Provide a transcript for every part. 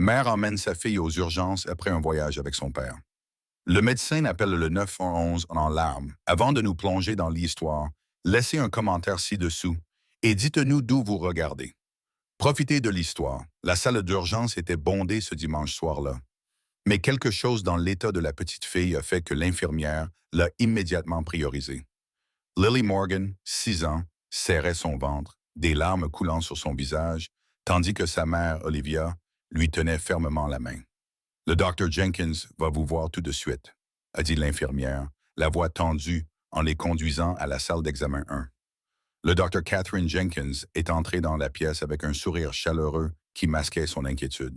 Mère emmène sa fille aux urgences après un voyage avec son père. Le médecin appelle le 911 en larmes. Avant de nous plonger dans l'histoire, laissez un commentaire ci-dessous et dites-nous d'où vous regardez. Profitez de l'histoire. La salle d'urgence était bondée ce dimanche soir-là. Mais quelque chose dans l'état de la petite fille a fait que l'infirmière l'a immédiatement priorisée. Lily Morgan, 6 ans, serrait son ventre, des larmes coulant sur son visage, tandis que sa mère, Olivia, lui tenait fermement la main. Le docteur Jenkins va vous voir tout de suite, a dit l'infirmière, la voix tendue en les conduisant à la salle d'examen 1. Le docteur Catherine Jenkins est entrée dans la pièce avec un sourire chaleureux qui masquait son inquiétude.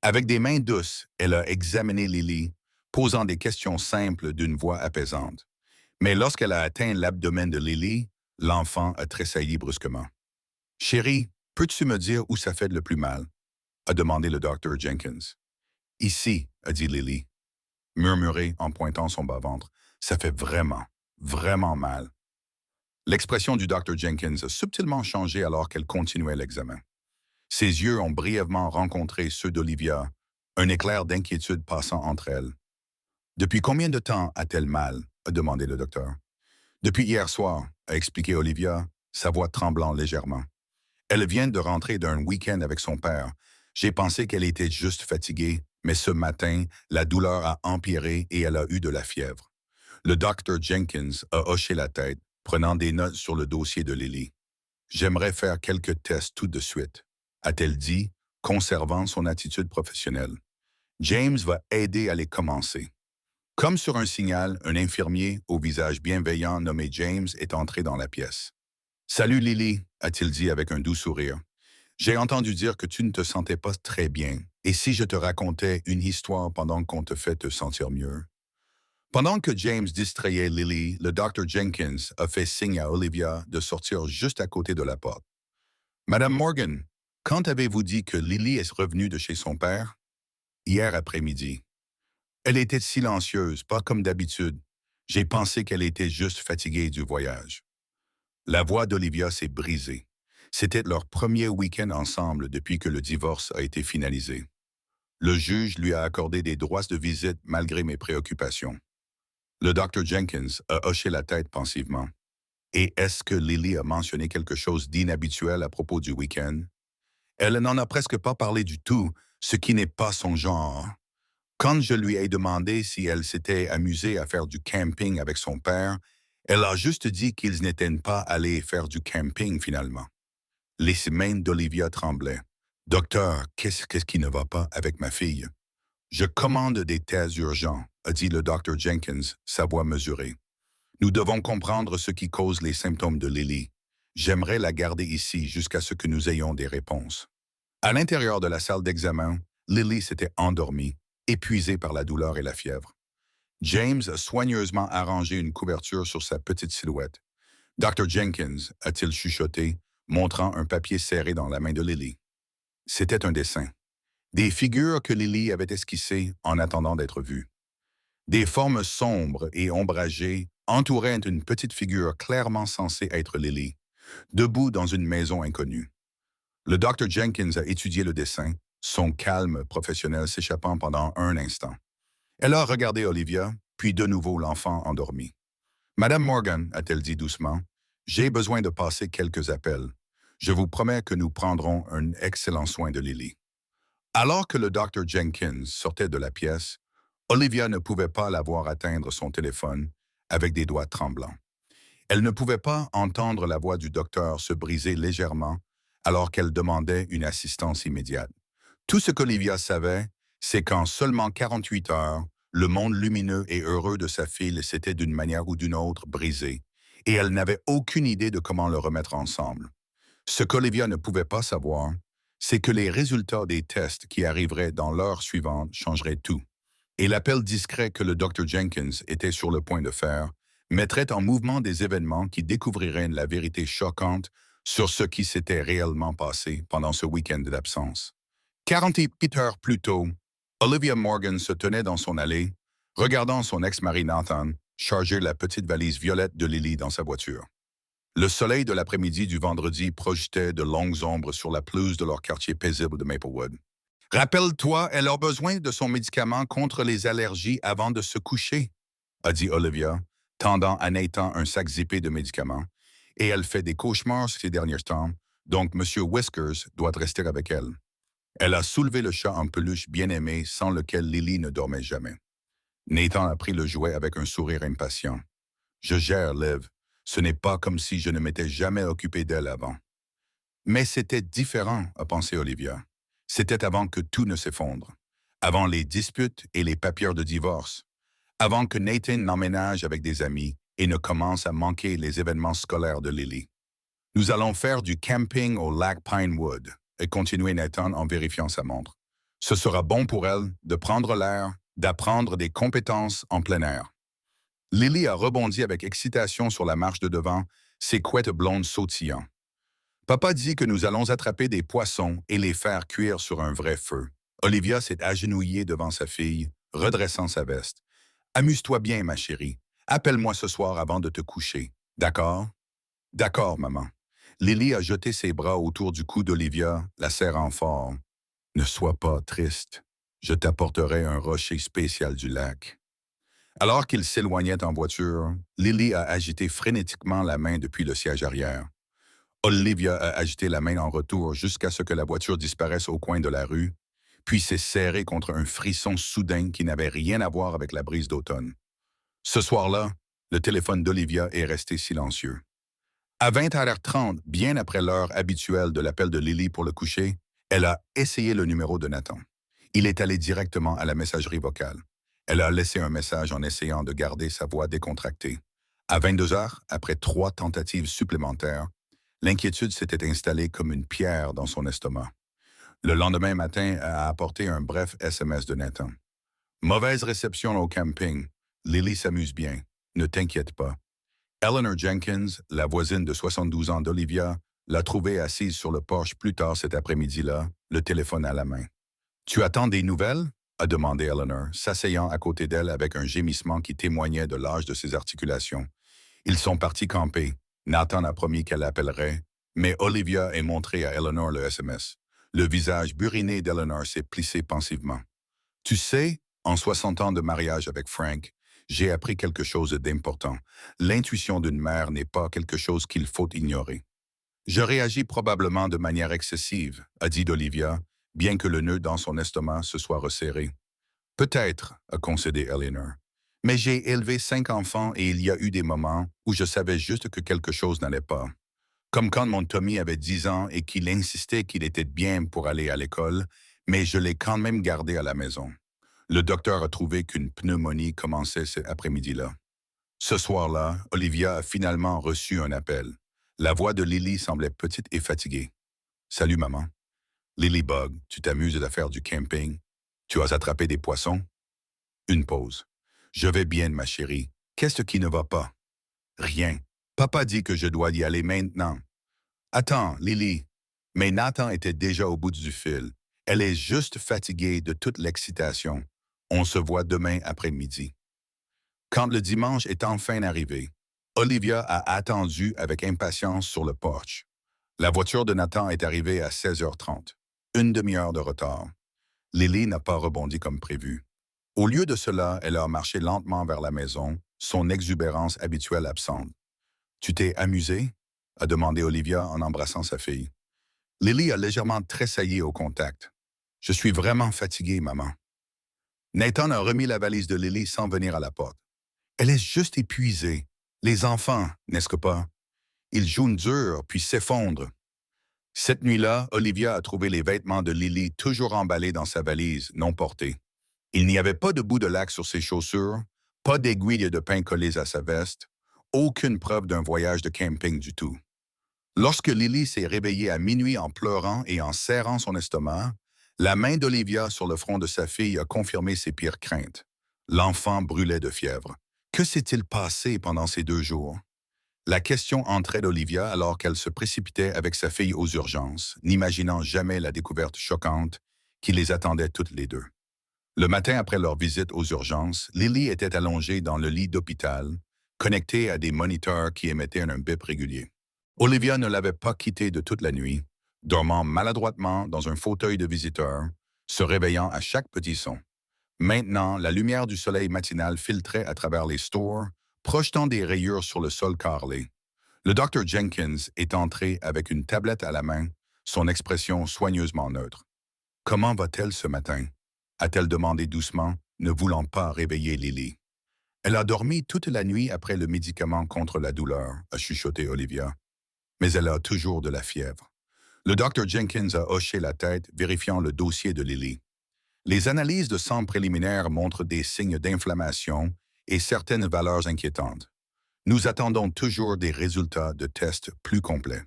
Avec des mains douces, elle a examiné Lily, posant des questions simples d'une voix apaisante. Mais lorsqu'elle a atteint l'abdomen de Lily, l'enfant a tressailli brusquement. « Chérie, peux-tu me dire où ça fait le plus mal? » a demandé le docteur Jenkins. « Ici, » a dit Lily, murmuré en pointant son bas-ventre. « Ça fait vraiment, vraiment mal. » L'expression du docteur Jenkins a subtilement changé alors qu'elle continuait l'examen. Ses yeux ont brièvement rencontré ceux d'Olivia, un éclair d'inquiétude passant entre elles. « Depuis combien de temps a-t-elle mal? » a demandé le docteur. « Depuis hier soir, » a expliqué Olivia, sa voix tremblant légèrement. « Elle vient de rentrer d'un week-end avec son père. J'ai pensé qu'elle était juste fatiguée, mais ce matin, la douleur a empiré et elle a eu de la fièvre. » Le docteur Jenkins a hoché la tête, prenant des notes sur le dossier de Lily. « J'aimerais faire quelques tests tout de suite, » a-t-elle dit, conservant son attitude professionnelle. « James va aider à les commencer. » Comme sur un signal, un infirmier au visage bienveillant nommé James est entré dans la pièce. « Salut Lily, » a-t-il dit avec un doux sourire. « J'ai entendu dire que tu ne te sentais pas très bien. Et si je te racontais une histoire pendant qu'on te fait te sentir mieux? » Pendant que James distrayait Lily, le docteur Jenkins a fait signe à Olivia de sortir juste à côté de la porte. « Madame Morgan, quand avez-vous dit que Lily est revenue de chez son père? » « Hier après-midi. » Elle était silencieuse, pas comme d'habitude. J'ai pensé qu'elle était juste fatiguée du voyage. La voix d'Olivia s'est brisée. C'était leur premier week-end ensemble depuis que le divorce a été finalisé. Le juge lui a accordé des droits de visite malgré mes préoccupations. Le docteur Jenkins a hoché la tête pensivement. Et est-ce que Lily a mentionné quelque chose d'inhabituel à propos du week-end? Elle n'en a presque pas parlé du tout, ce qui n'est pas son genre. Quand je lui ai demandé si elle s'était amusée à faire du camping avec son père, elle a juste dit qu'ils n'étaient pas allés faire du camping finalement. Les mains d'Olivia tremblaient. « Docteur, qu'est-ce qui ne va pas avec ma fille? » « Je commande des tests urgents, » a dit le docteur Jenkins, sa voix mesurée. « Nous devons comprendre ce qui cause les symptômes de Lily. J'aimerais la garder ici jusqu'à ce que nous ayons des réponses. » À l'intérieur de la salle d'examen, Lily s'était endormie, épuisée par la douleur et la fièvre. James a soigneusement arrangé une couverture sur sa petite silhouette. « Dr. Jenkins, » a-t-il chuchoté, montrant un papier serré dans la main de Lily. C'était un dessin. Des figures que Lily avait esquissées en attendant d'être vues. Des formes sombres et ombragées entouraient une petite figure clairement censée être Lily, debout dans une maison inconnue. Le Dr. Jenkins a étudié le dessin, son calme professionnel s'échappant pendant un instant. Elle a regardé Olivia, puis de nouveau l'enfant endormi. « Madame Morgan, » a-t-elle dit doucement, « j'ai besoin de passer quelques appels. Je vous promets que nous prendrons un excellent soin de Lily. » Alors que le Dr. Jenkins sortait de la pièce, Olivia ne pouvait pas la voir atteindre son téléphone avec des doigts tremblants. Elle ne pouvait pas entendre la voix du docteur se briser légèrement alors qu'elle demandait une assistance immédiate. Tout ce qu'Olivia savait, c'est qu'en seulement 48 heures, le monde lumineux et heureux de sa fille s'était d'une manière ou d'une autre brisé, et elle n'avait aucune idée de comment le remettre ensemble. Ce qu'Olivia ne pouvait pas savoir, c'est que les résultats des tests qui arriveraient dans l'heure suivante changeraient tout. Et l'appel discret que le Dr. Jenkins était sur le point de faire mettrait en mouvement des événements qui découvriraient la vérité choquante sur ce qui s'était réellement passé pendant ce week-end d'absence. 48 heures plus tôt, Olivia Morgan se tenait dans son allée, regardant son ex-mari Nathan charger la petite valise violette de Lily dans sa voiture. Le soleil de l'après-midi du vendredi projetait de longues ombres sur la pelouse de leur quartier paisible de Maplewood. Rappelle-toi, elle a besoin de son médicament contre les allergies avant de se coucher, a dit Olivia, tendant à Nathan un sac zippé de médicaments. Et elle fait des cauchemars ces derniers temps, donc Monsieur Whiskers doit rester avec elle. Elle a soulevé le chat en peluche bien-aimé sans lequel Lily ne dormait jamais. Nathan a pris le jouet avec un sourire impatient. Je gère, Liv. Ce n'est pas comme si je ne m'étais jamais occupé d'elle avant. Mais c'était différent, a pensé Olivia. C'était avant que tout ne s'effondre, avant les disputes et les papiers de divorce, avant que Nathan n'emménage avec des amis et ne commence à manquer les événements scolaires de Lily. Nous allons faire du camping au lac Pinewood, et continuer Nathan en vérifiant sa montre. Ce sera bon pour elle de prendre l'air, d'apprendre des compétences en plein air. Lily a rebondi avec excitation sur la marche de devant, ses couettes blondes sautillant. Papa dit que nous allons attraper des poissons et les faire cuire sur un vrai feu. Olivia s'est agenouillée devant sa fille, redressant sa veste. Amuse-toi bien, ma chérie. Appelle-moi ce soir avant de te coucher. D'accord? D'accord, maman. Lily a jeté ses bras autour du cou d'Olivia, la serrant fort. Ne sois pas triste. Je t'apporterai un rocher spécial du lac. Alors qu'ils s'éloignaient en voiture, Lily a agité frénétiquement la main depuis le siège arrière. Olivia a agité la main en retour jusqu'à ce que la voiture disparaisse au coin de la rue, puis s'est serrée contre un frisson soudain qui n'avait rien à voir avec la brise d'automne. Ce soir-là, le téléphone d'Olivia est resté silencieux. À 20h30, bien après l'heure habituelle de l'appel de Lily pour le coucher, elle a essayé le numéro de Nathan. Il est allé directement à la messagerie vocale. Elle a laissé un message en essayant de garder sa voix décontractée. À 22h, après 3 tentatives supplémentaires, l'inquiétude s'était installée comme une pierre dans son estomac. Le lendemain matin, elle a apporté un bref SMS de Nathan. Mauvaise réception au camping. Lily s'amuse bien. Ne t'inquiète pas. Eleanor Jenkins, la voisine de 72 ans d'Olivia, l'a trouvée assise sur le porche plus tard cet après-midi-là, le téléphone à la main. Tu attends des nouvelles? A demandé Eleanor, s'asseyant à côté d'elle avec un gémissement qui témoignait de l'âge de ses articulations. Ils sont partis camper. Nathan a promis qu'elle l'appellerait, mais Olivia a montré à Eleanor le SMS. Le visage buriné d'Eleanor s'est plissé pensivement. Tu sais, en 60 ans de mariage avec Frank, j'ai appris quelque chose d'important. L'intuition d'une mère n'est pas quelque chose qu'il faut ignorer. Je réagis probablement de manière excessive, a dit Olivia, bien que le nœud dans son estomac se soit resserré. Peut-être, a concédé Eleanor. Mais j'ai élevé 5 enfants et il y a eu des moments où je savais juste que quelque chose n'allait pas. Comme quand mon Tommy avait 10 ans et qu'il insistait qu'il était bien pour aller à l'école, mais je l'ai quand même gardé à la maison. Le docteur a trouvé qu'une pneumonie commençait cet après-midi-là. Ce soir-là, Olivia a finalement reçu un appel. La voix de Lily semblait petite et fatiguée. Salut, maman. Lily Bug, tu t'amuses à faire du camping? Tu as attrapé des poissons? Une pause. Je vais bien, ma chérie. Qu'est-ce qui ne va pas? Rien. Papa dit que je dois y aller maintenant. Attends, Lily. Mais Nathan était déjà au bout du fil. Elle est juste fatiguée de toute l'excitation. On se voit demain après-midi. Quand le dimanche est enfin arrivé, Olivia a attendu avec impatience sur le porche. La voiture de Nathan est arrivée à 16h30. Une demi-heure de retard. Lily n'a pas rebondi comme prévu. Au lieu de cela, elle a marché lentement vers la maison, son exubérance habituelle absente. Tu t'es amusée? A demandé Olivia en embrassant sa fille. Lily a légèrement tressailli au contact. Je suis vraiment fatiguée, maman. Nathan a remis la valise de Lily sans venir à la porte. Elle est juste épuisée. Les enfants, n'est-ce pas? Ils jouent dur puis s'effondrent. Cette nuit-là, Olivia a trouvé les vêtements de Lily toujours emballés dans sa valise, non portée. Il n'y avait pas de bout de lac sur ses chaussures, pas d'aiguilles de pain collées à sa veste, aucune preuve d'un voyage de camping du tout. Lorsque Lily s'est réveillée à minuit en pleurant et en serrant son estomac, la main d'Olivia sur le front de sa fille a confirmé ses pires craintes. L'enfant brûlait de fièvre. Que s'est-il passé pendant ces 2 jours? La question entrait d'Olivia alors qu'elle se précipitait avec sa fille aux urgences, n'imaginant jamais la découverte choquante qui les attendait toutes les deux. Le matin après leur visite aux urgences, Lily était allongée dans le lit d'hôpital, connectée à des moniteurs qui émettaient un bip régulier. Olivia ne l'avait pas quittée de toute la nuit, dormant maladroitement dans un fauteuil de visiteur, se réveillant à chaque petit son. Maintenant, la lumière du soleil matinal filtrait à travers les stores, projetant des rayures sur le sol carrelé. Le Dr. Jenkins est entré avec une tablette à la main, son expression soigneusement neutre. Comment va-t-elle ce matin? A-t-elle demandé doucement, ne voulant pas réveiller Lily. Elle a dormi toute la nuit après le médicament contre la douleur, a chuchoté Olivia. Mais elle a toujours de la fièvre. Le Dr. Jenkins a hoché la tête, vérifiant le dossier de Lily. Les analyses de sang préliminaires montrent des signes d'inflammation et certaines valeurs inquiétantes. Nous attendons toujours des résultats de tests plus complets.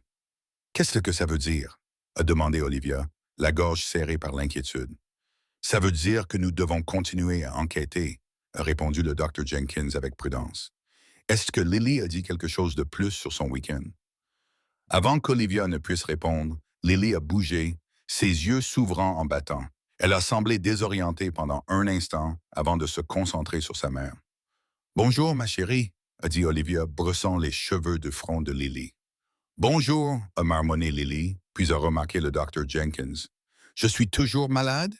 Qu'est-ce que ça veut dire? A demandé Olivia, la gorge serrée par l'inquiétude. Ça veut dire que nous devons continuer à enquêter, a répondu le Dr. Jenkins avec prudence. Est-ce que Lily a dit quelque chose de plus sur son week-end? Avant qu'Olivia ne puisse répondre, Lily a bougé, ses yeux s'ouvrant en battant. Elle a semblé désorientée pendant un instant avant de se concentrer sur sa mère. « Bonjour, ma chérie », a dit Olivia, brossant les cheveux de front de Lily. « Bonjour », a marmonné Lily, puis a remarqué le Dr. Jenkins. « Je suis toujours malade? »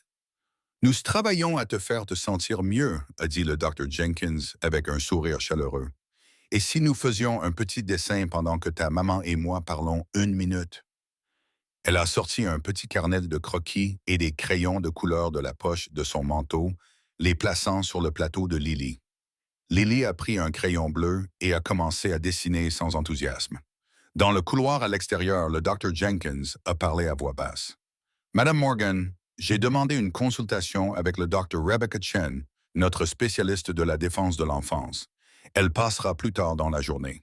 « Nous travaillons à te faire te sentir mieux, » a dit le Dr. Jenkins avec un sourire chaleureux. « Et si nous faisions un petit dessin pendant que ta maman et moi parlons 1 minute? » Elle a sorti un petit carnet de croquis et des crayons de couleur de la poche de son manteau, les plaçant sur le plateau de Lily. Lily a pris un crayon bleu et a commencé à dessiner sans enthousiasme. Dans le couloir à l'extérieur, le Dr. Jenkins a parlé à voix basse. « Madame Morgan, j'ai demandé une consultation avec le Dr. Rebecca Chen, notre spécialiste de la défense de l'enfance. Elle passera plus tard dans la journée. »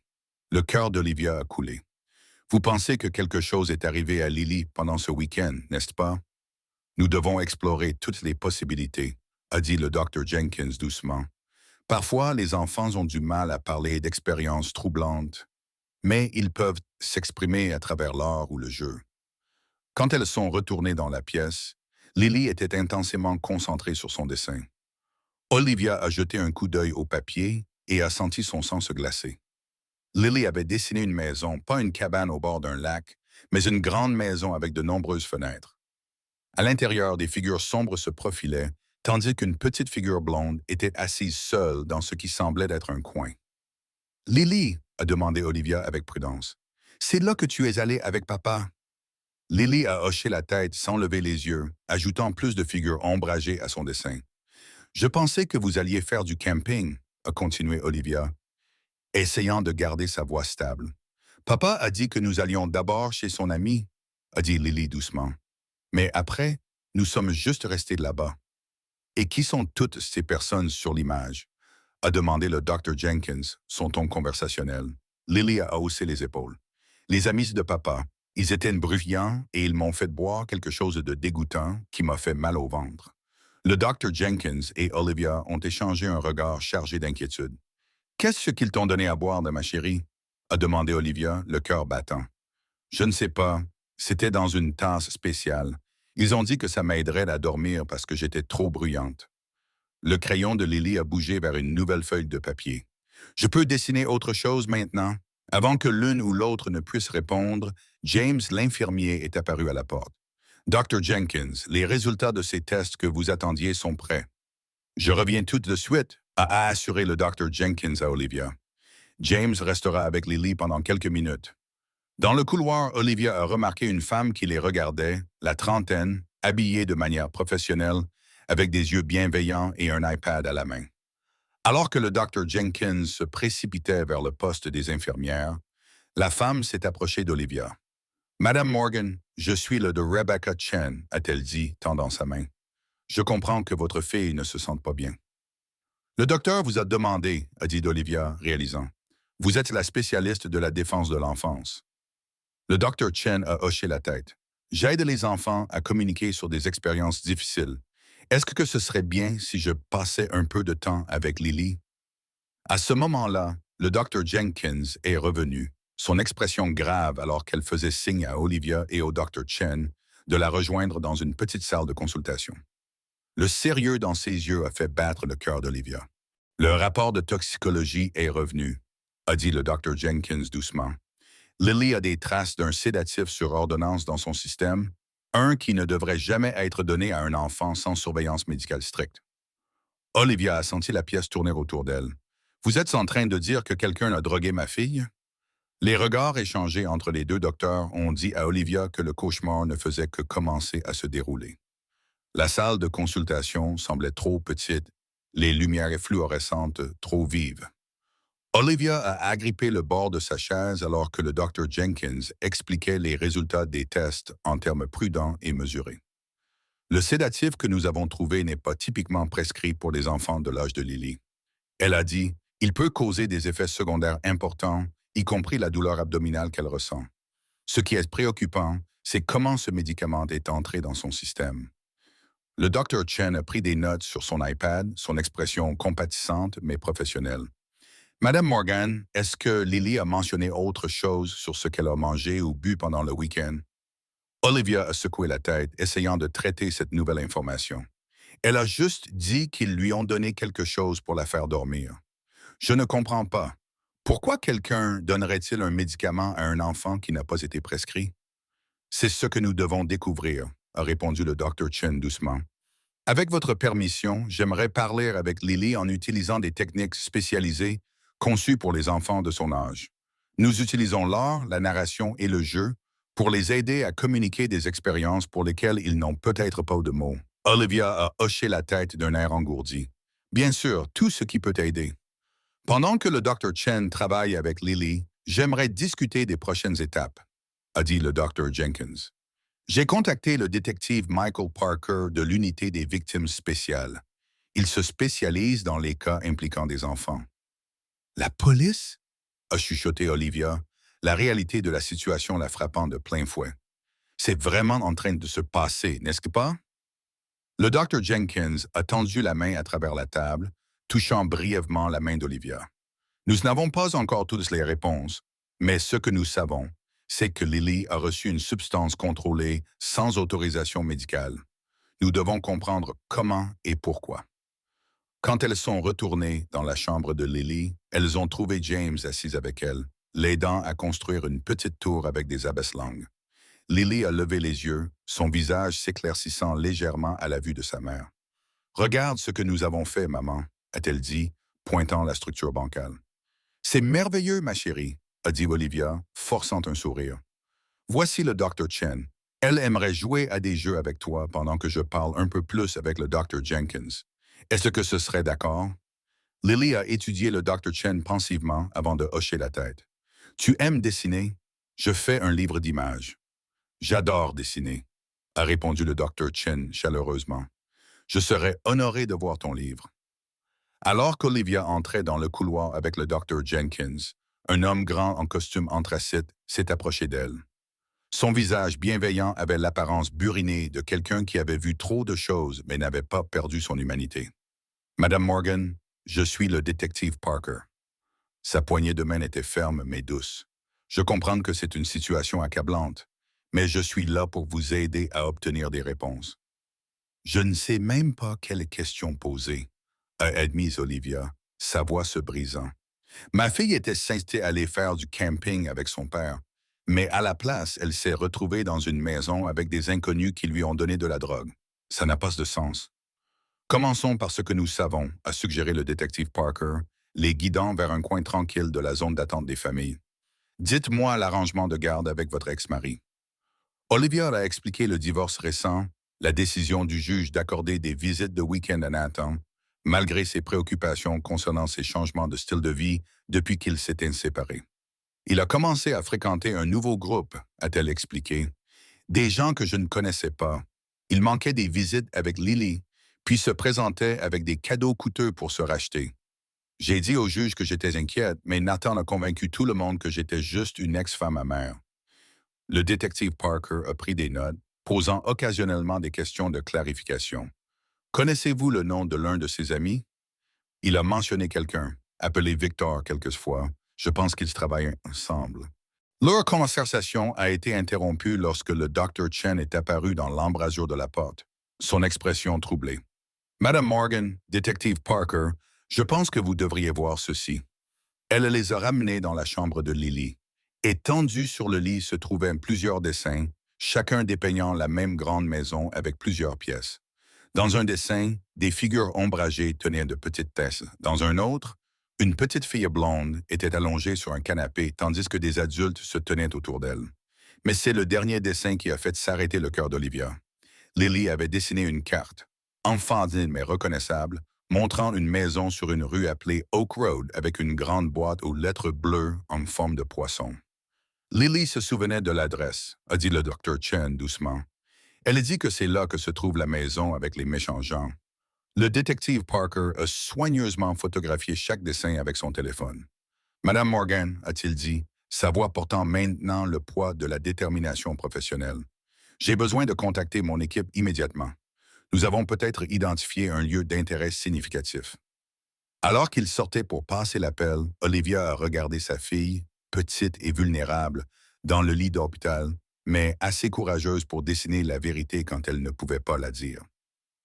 Le cœur d'Olivia a coulé. « Vous pensez que quelque chose est arrivé à Lily pendant ce week-end, n'est-ce pas? »« Nous devons explorer toutes les possibilités, » a dit le Dr. Jenkins doucement. « Parfois, les enfants ont du mal à parler d'expériences troublantes, mais ils peuvent s'exprimer à travers l'art ou le jeu. » Quand elles sont retournées dans la pièce, Lily était intensément concentrée sur son dessin. Olivia a jeté un coup d'œil au papier et a senti son sang se glacer. Lily avait dessiné une maison, pas une cabane au bord d'un lac, mais une grande maison avec de nombreuses fenêtres. À l'intérieur, des figures sombres se profilaient, tandis qu'une petite figure blonde était assise seule dans ce qui semblait être un coin. « Lily, » a demandé Olivia avec prudence, « c'est là que tu es allée avec papa? » Lily a hoché la tête sans lever les yeux, ajoutant plus de figures ombragées à son dessin. « Je pensais que vous alliez faire du camping, » a continué Olivia, essayant de garder sa voix stable. « Papa a dit que nous allions d'abord chez son ami, » a dit Lily doucement. « Mais après, nous sommes juste restés là-bas. »« Et qui sont toutes ces personnes sur l'image? » a demandé le Dr. Jenkins, son ton conversationnel. Lily a haussé les épaules. « Les amis de papa. Ils étaient bruyants et ils m'ont fait boire quelque chose de dégoûtant qui m'a fait mal au ventre. » Le Dr. Jenkins et Olivia ont échangé un regard chargé d'inquiétude. « Qu'est-ce qu'ils t'ont donné à boire, de ma chérie? » a demandé Olivia, le cœur battant. « Je ne sais pas. C'était dans une tasse spéciale. Ils ont dit que ça m'aiderait à dormir parce que j'étais trop bruyante. » Le crayon de Lily a bougé vers une nouvelle feuille de papier. « Je peux dessiner autre chose maintenant? » Avant que l'une ou l'autre ne puisse répondre, James, l'infirmier, est apparu à la porte. « Dr. Jenkins, les résultats de ces tests que vous attendiez sont prêts. »« Je reviens tout de suite, » a assuré le Dr. Jenkins à Olivia. James restera avec Lily pendant quelques minutes. Dans le couloir, Olivia a remarqué une femme qui les regardait, la trentaine, habillée de manière professionnelle, avec des yeux bienveillants et un iPad à la main. Alors que le Dr. Jenkins se précipitait vers le poste des infirmières, la femme s'est approchée d'Olivia. « Madame Morgan, je suis le de Rebecca Chen, » a-t-elle dit, tendant sa main. « Je comprends que votre fille ne se sente pas bien. »« Le docteur vous a demandé, » a dit Olivia, réalisant. « Vous êtes la spécialiste de la défense de l'enfance. » Le Dr. Chen a hoché la tête. « J'aide les enfants à communiquer sur des expériences difficiles. Est-ce que ce serait bien si je passais un peu de temps avec Lily? » À ce moment-là, le Dr. Jenkins est revenu, son expression grave alors qu'elle faisait signe à Olivia et au Dr. Chen de la rejoindre dans une petite salle de consultation. Le sérieux dans ses yeux a fait battre le cœur d'Olivia. « Le rapport de toxicologie est revenu, » a dit le Dr. Jenkins doucement. « Lily a des traces d'un sédatif sur ordonnance dans son système, un qui ne devrait jamais être donné à un enfant sans surveillance médicale stricte. Olivia a senti la pièce tourner autour d'elle. Vous êtes en train de dire que quelqu'un a drogué ma fille? Les regards échangés entre les deux docteurs ont dit à Olivia que le cauchemar ne faisait que commencer à se dérouler. La salle de consultation semblait trop petite, les lumières fluorescentes trop vives. Olivia a agrippé le bord de sa chaise alors que le docteur Jenkins expliquait les résultats des tests en termes prudents et mesurés. Le sédatif que nous avons trouvé n'est pas typiquement prescrit pour les enfants de l'âge de Lily. Elle a dit, il peut causer des effets secondaires importants, y compris la douleur abdominale qu'elle ressent. Ce qui est préoccupant, c'est comment ce médicament est entré dans son système. Le docteur Chen a pris des notes sur son iPad, son expression compatissante mais professionnelle. Madame Morgan, est-ce que Lily a mentionné autre chose sur ce qu'elle a mangé ou bu pendant le week-end? Olivia a secoué la tête, essayant de traiter cette nouvelle information. Elle a juste dit qu'ils lui ont donné quelque chose pour la faire dormir. Je ne comprends pas. Pourquoi quelqu'un donnerait-il un médicament à un enfant qui n'a pas été prescrit? C'est ce que nous devons découvrir, a répondu le docteur Chen doucement. Avec votre permission, j'aimerais parler avec Lily en utilisant des techniques spécialisées conçues pour les enfants de son âge. Nous utilisons l'art, la narration et le jeu pour les aider à communiquer des expériences pour lesquelles ils n'ont peut-être pas de mots. Olivia a hoché la tête d'un air engourdi. Bien sûr, tout ce qui peut aider. Pendant que le docteur Chen travaille avec Lily, j'aimerais discuter des prochaines étapes, a dit le docteur Jenkins. J'ai contacté le détective Michael Parker de l'unité des victimes spéciales. Il se spécialise dans les cas impliquant des enfants. La police? A chuchoté Olivia, la réalité de la situation la frappant de plein fouet. C'est vraiment en train de se passer, n'est-ce pas? Le docteur Jenkins a tendu la main à travers la table, touchant brièvement la main d'Olivia. Nous n'avons pas encore toutes les réponses, mais ce que nous savons, c'est que Lily a reçu une substance contrôlée sans autorisation médicale. Nous devons comprendre comment et pourquoi. Quand elles sont retournées dans la chambre de Lily, elles ont trouvé James assis avec elle, l'aidant à construire une petite tour avec des abaisse-langues. Lily a levé les yeux, son visage s'éclaircissant légèrement à la vue de sa mère. « Regarde ce que nous avons fait, maman », a-t-elle dit, pointant la structure bancale. « C'est merveilleux, ma chérie », a dit Olivia, forçant un sourire. « Voici le Dr. Chen. Elle aimerait jouer à des jeux avec toi pendant que je parle un peu plus avec le Dr. Jenkins. Est-ce que ce serait d'accord? » Lily a étudié le Dr. Chen pensivement avant de hocher la tête. « Tu aimes dessiner? Je fais un livre d'images. »« J'adore dessiner, » a répondu le Dr. Chen chaleureusement. « Je serais honoré de voir ton livre. » Alors qu'Olivia entrait dans le couloir avec le Dr. Jenkins, un homme grand en costume anthracite s'est approché d'elle. Son visage bienveillant avait l'apparence burinée de quelqu'un qui avait vu trop de choses mais n'avait pas perdu son humanité. « Madame Morgan, je suis le détective Parker. » Sa poignée de main était ferme mais douce. « Je comprends que c'est une situation accablante, mais je suis là pour vous aider à obtenir des réponses. » « Je ne sais même pas quelle question poser, » a admis Olivia, sa voix se brisant. « Ma fille était censée aller faire du camping avec son père, mais à la place, elle s'est retrouvée dans une maison avec des inconnus qui lui ont donné de la drogue. Ça n'a pas de sens. » « Commençons par ce que nous savons, » a suggéré le détective Parker, les guidant vers un coin tranquille de la zone d'attente des familles. « Dites-moi l'arrangement de garde avec votre ex-mari. » Olivia a expliqué le divorce récent, la décision du juge d'accorder des visites de week-end à Nathan, malgré ses préoccupations concernant ses changements de style de vie depuis qu'ils s'étaient séparés. Il a commencé à fréquenter un nouveau groupe, a-t-elle expliqué. Des gens que je ne connaissais pas. Il manquait des visites avec Lily, puis se présentait avec des cadeaux coûteux pour se racheter. J'ai dit au juge que j'étais inquiète, mais Nathan a convaincu tout le monde que j'étais juste une ex-femme amère. Le détective Parker a pris des notes, posant occasionnellement des questions de clarification. Connaissez-vous le nom de l'un de ses amis? Il a mentionné quelqu'un, appelé Victor quelquefois. Je pense qu'ils travaillent ensemble. Leur conversation a été interrompue lorsque le Dr. Chen est apparu dans l'embrasure de la porte, son expression troublée. « Madame Morgan, détective Parker, je pense que vous devriez voir ceci. » Elle les a ramenés dans la chambre de Lily. Étendus sur le lit se trouvaient plusieurs dessins, chacun dépeignant la même grande maison avec plusieurs pièces. Dans un dessin, des figures ombragées tenaient de petites tasses. Dans un autre, une petite fille blonde était allongée sur un canapé tandis que des adultes se tenaient autour d'elle. Mais c'est le dernier dessin qui a fait s'arrêter le cœur d'Olivia. Lily avait dessiné une carte, enfantine mais reconnaissable, montrant une maison sur une rue appelée Oak Road avec une grande boîte aux lettres bleues en forme de poisson. Lily se souvenait de l'adresse, a dit le docteur Chen doucement. Elle a dit que c'est là que se trouve la maison avec les méchants gens. Le détective Parker a soigneusement photographié chaque dessin avec son téléphone. Madame Morgan, a-t-il dit, sa voix portant maintenant le poids de la détermination professionnelle. J'ai besoin de contacter mon équipe immédiatement. Nous avons peut-être identifié un lieu d'intérêt significatif. Alors qu'il sortait pour passer l'appel, Olivia a regardé sa fille, petite et vulnérable, dans le lit d'hôpital, mais assez courageuse pour dessiner la vérité quand elle ne pouvait pas la dire.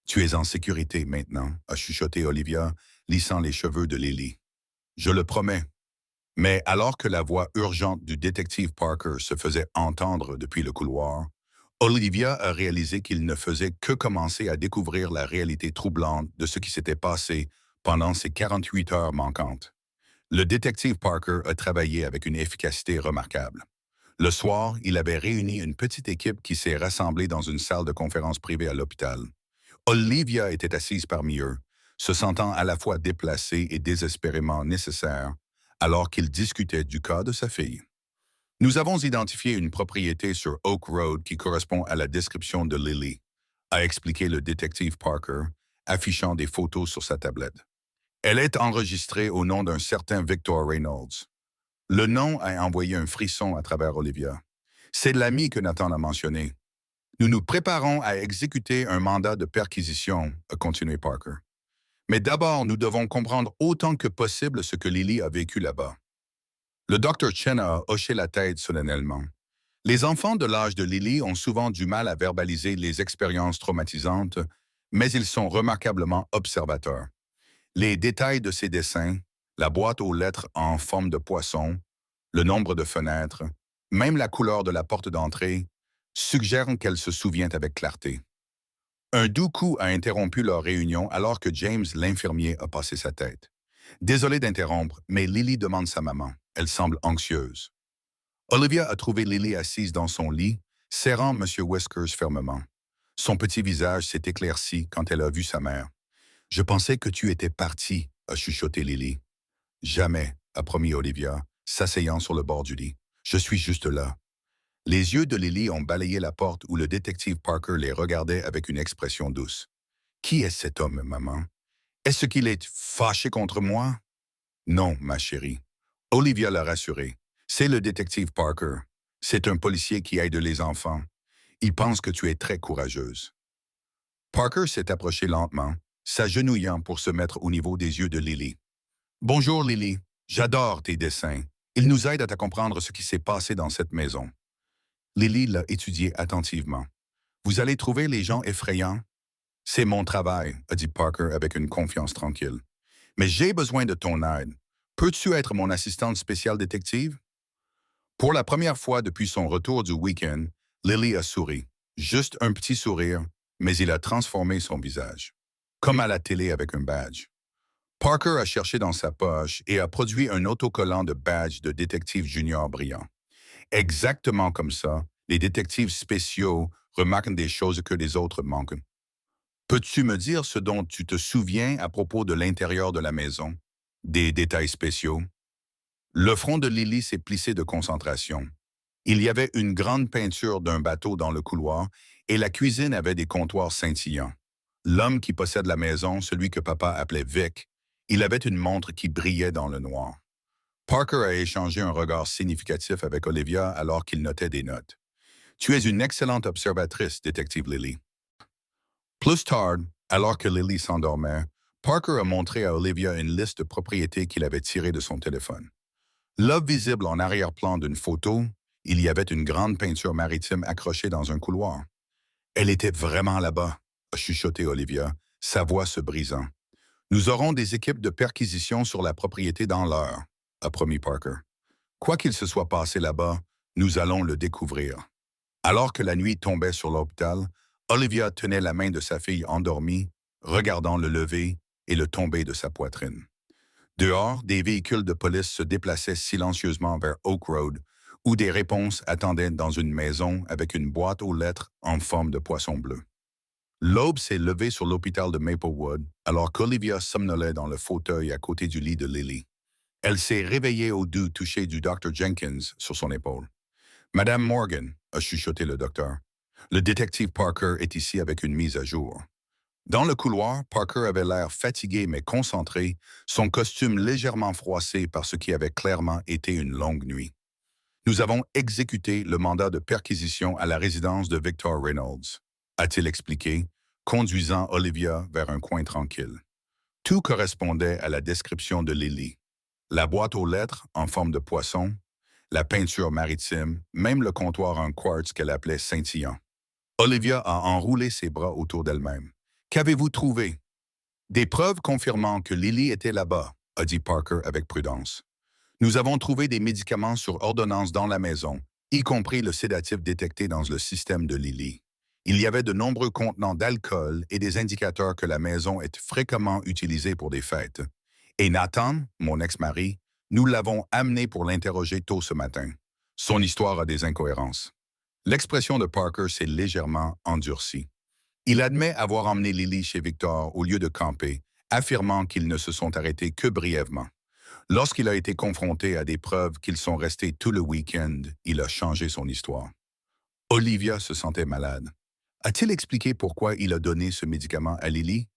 Tu es en sécurité maintenant, a chuchoté Olivia, lissant les cheveux de Lily. Je le promets. Mais alors que la voix urgente du détective Parker se faisait entendre depuis le couloir, Olivia a réalisé qu'il ne faisait que commencer à découvrir la réalité troublante de ce qui s'était passé pendant ces 48 heures manquantes. Le détective Parker a travaillé avec une efficacité remarquable. Le soir, il avait réuni une petite équipe qui s'est rassemblée dans une salle de conférence privée à l'hôpital. Olivia était assise parmi eux, se sentant à la fois déplacée et désespérément nécessaire, alors qu'ils discutaient du cas de sa fille. Nous avons identifié une propriété sur Oak Road qui correspond à la description de Lily, a expliqué le détective Parker, affichant des photos sur sa tablette. Elle est enregistrée au nom d'un certain Victor Reynolds. Le nom a envoyé un frisson à travers Olivia. C'est l'ami que Nathan a mentionné. Nous nous préparons à exécuter un mandat de perquisition, a continué Parker. Mais d'abord, nous devons comprendre autant que possible ce que Lily a vécu là-bas. Le docteur Chen a hoché la tête solennellement. Les enfants de l'âge de Lily ont souvent du mal à verbaliser les expériences traumatisantes, mais ils sont remarquablement observateurs. Les détails de ces dessins, la boîte aux lettres en forme de poisson, le nombre de fenêtres, même la couleur de la porte d'entrée, suggèrent qu'elle se souvient avec clarté. Un doux coup a interrompu leur réunion alors que James, l'infirmier, a passé sa tête. Désolé d'interrompre, mais Lily demande sa maman. Elle semble anxieuse. Olivia a trouvé Lily assise dans son lit, serrant M. Whiskers fermement. Son petit visage s'est éclairci quand elle a vu sa mère. « Je pensais que tu étais partie », a chuchoté Lily. « Jamais », a promis Olivia, s'asseyant sur le bord du lit. « Je suis juste là. » Les yeux de Lily ont balayé la porte où le détective Parker les regardait avec une expression douce. « Qui est cet homme, maman? Est-ce qu'il est fâché contre moi? » « Non, ma chérie. » Olivia l'a rassuré. « C'est le détective Parker. C'est un policier qui aide les enfants. Il pense que tu es très courageuse. » Parker s'est approché lentement, s'agenouillant pour se mettre au niveau des yeux de Lily. « Bonjour, Lily. J'adore tes dessins. Ils nous aident à te comprendre ce qui s'est passé dans cette maison. » Lily l'a étudié attentivement. « Vous allez trouver les gens effrayants? »« C'est mon travail, » a dit Parker avec une confiance tranquille. « Mais j'ai besoin de ton aide. Peux-tu être mon assistante spéciale détective? » Pour la première fois depuis son retour du week-end, Lily a souri. Juste un petit sourire, mais il a transformé son visage. Comme à la télé avec un badge. Parker a cherché dans sa poche et a produit un autocollant de badge de détective junior brillant. Exactement comme ça, les détectives spéciaux remarquent des choses que les autres manquent. Peux-tu me dire ce dont tu te souviens à propos de l'intérieur de la maison? Des détails spéciaux? Le front de Lily s'est plissé de concentration. Il y avait une grande peinture d'un bateau dans le couloir et la cuisine avait des comptoirs scintillants. L'homme qui possède la maison, celui que papa appelait Vic, il avait une montre qui brillait dans le noir. Parker a échangé un regard significatif avec Olivia alors qu'il notait des notes. « Tu es une excellente observatrice, détective Lily. » Plus tard, alors que Lily s'endormait, Parker a montré à Olivia une liste de propriétés qu'il avait tirées de son téléphone. Là, visible en arrière-plan d'une photo, il y avait une grande peinture maritime accrochée dans un couloir. « Elle était vraiment là-bas », a chuchoté Olivia, sa voix se brisant. « Nous aurons des équipes de perquisition sur la propriété dans l'heure, » a promis Parker. « Quoi qu'il se soit passé là-bas, nous allons le découvrir. » Alors que la nuit tombait sur l'hôpital, Olivia tenait la main de sa fille endormie, regardant le lever et le tomber de sa poitrine. Dehors, des véhicules de police se déplaçaient silencieusement vers Oak Road, où des réponses attendaient dans une maison avec une boîte aux lettres en forme de poisson bleu. L'aube s'est levée sur l'hôpital de Maplewood, alors qu'Olivia somnolait dans le fauteuil à côté du lit de Lily. Elle s'est réveillée au doux toucher du Dr. Jenkins sur son épaule. Madame Morgan, a chuchoté le docteur. Le détective Parker est ici avec une mise à jour. Dans le couloir, Parker avait l'air fatigué mais concentré, son costume légèrement froissé par ce qui avait clairement été une longue nuit. Nous avons exécuté le mandat de perquisition à la résidence de Victor Reynolds, a-t-il expliqué, conduisant Olivia vers un coin tranquille. Tout correspondait à la description de Lily. La boîte aux lettres en forme de poisson, la peinture maritime, même le comptoir en quartz qu'elle appelait scintillant. Olivia a enroulé ses bras autour d'elle-même. Qu'avez-vous trouvé? Des preuves confirmant que Lily était là-bas, a dit Parker avec prudence. Nous avons trouvé des médicaments sur ordonnance dans la maison, y compris le sédatif détecté dans le système de Lily. Il y avait de nombreux contenants d'alcool et des indicateurs que la maison est fréquemment utilisée pour des fêtes. Et Nathan, mon ex-mari, nous l'avons amené pour l'interroger tôt ce matin. Son histoire a des incohérences. L'expression de Parker s'est légèrement endurcie. Il admet avoir emmené Lily chez Victor au lieu de camper, affirmant qu'ils ne se sont arrêtés que brièvement. Lorsqu'il a été confronté à des preuves qu'ils sont restés tout le week-end, il a changé son histoire. Olivia se sentait malade. A-t-il expliqué pourquoi il a donné ce médicament à Lily?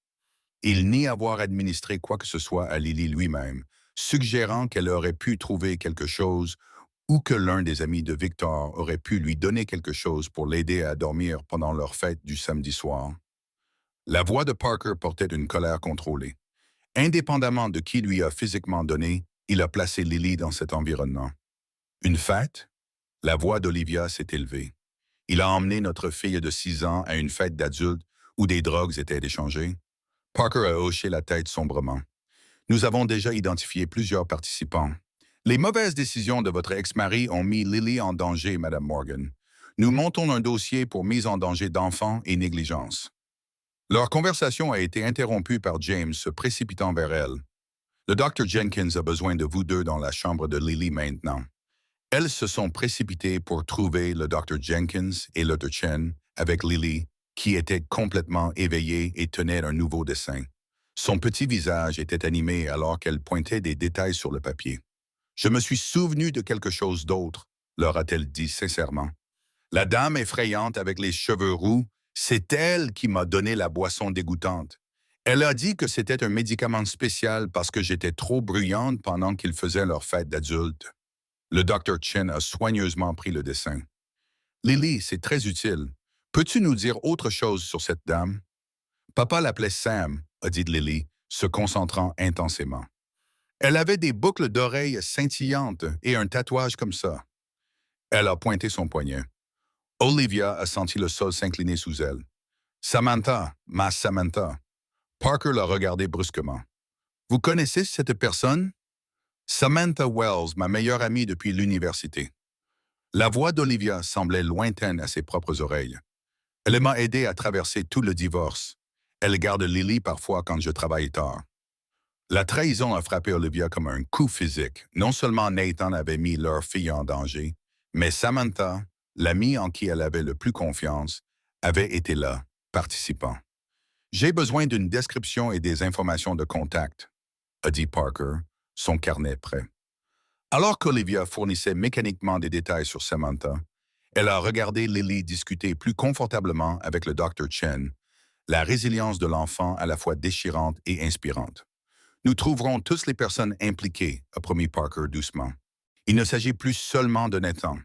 Il nie avoir administré quoi que ce soit à Lily lui-même, suggérant qu'elle aurait pu trouver quelque chose ou que l'un des amis de Victor aurait pu lui donner quelque chose pour l'aider à dormir pendant leur fête du samedi soir. La voix de Parker portait une colère contrôlée. Indépendamment de qui lui a physiquement donné, il a placé Lily dans cet environnement. Une fête? La voix d'Olivia s'est élevée. Il a emmené notre fille de 6 ans à une fête d'adultes où des drogues étaient échangées. Parker a hoché la tête sombrement. Nous avons déjà identifié plusieurs participants. Les mauvaises décisions de votre ex-mari ont mis Lily en danger, Madame Morgan. Nous montons un dossier pour mise en danger d'enfants et négligence. Leur conversation a été interrompue par James se précipitant vers elle. Le Dr. Jenkins a besoin de vous deux dans la chambre de Lily maintenant. Elles se sont précipitées pour trouver le Dr. Jenkins et le Dr. Chen avec Lily, qui était complètement éveillée et tenait un nouveau dessin. Son petit visage était animé alors qu'elle pointait des détails sur le papier. Je me suis souvenu de quelque chose d'autre, leur a-t-elle dit sincèrement. La dame effrayante avec les cheveux roux, c'est elle qui m'a donné la boisson dégoûtante. Elle a dit que c'était un médicament spécial parce que j'étais trop bruyante pendant qu'ils faisaient leur fête d'adultes. Le Dr. Chen a soigneusement pris le dessin. Lily, c'est très utile. Peux-tu nous dire autre chose sur cette dame? Papa l'appelait Sam, a dit Lily, se concentrant intensément. Elle avait des boucles d'oreilles scintillantes et un tatouage comme ça. Elle a pointé son poignet. Olivia a senti le sol s'incliner sous elle. Samantha, ma Samantha. Parker l'a regardé brusquement. Vous connaissez cette personne? Samantha Wells, ma meilleure amie depuis l'université. La voix d'Olivia semblait lointaine à ses propres oreilles. Elle m'a aidé à traverser tout le divorce. Elle garde Lily parfois quand je travaille tard. La trahison a frappé Olivia comme un coup physique. Non seulement Nathan avait mis leur fille en danger, mais Samantha, l'amie en qui elle avait le plus confiance, avait été là, participant. J'ai besoin d'une description et des informations de contact, a dit Parker, son carnet prêt. Alors qu'Olivia fournissait mécaniquement des détails sur Samantha, elle a regardé Lily discuter plus confortablement avec le Dr. Chen, la résilience de l'enfant à la fois déchirante et inspirante. Nous trouverons tous les personnes impliquées, a promis Parker doucement. Il ne s'agit plus seulement de Nathan.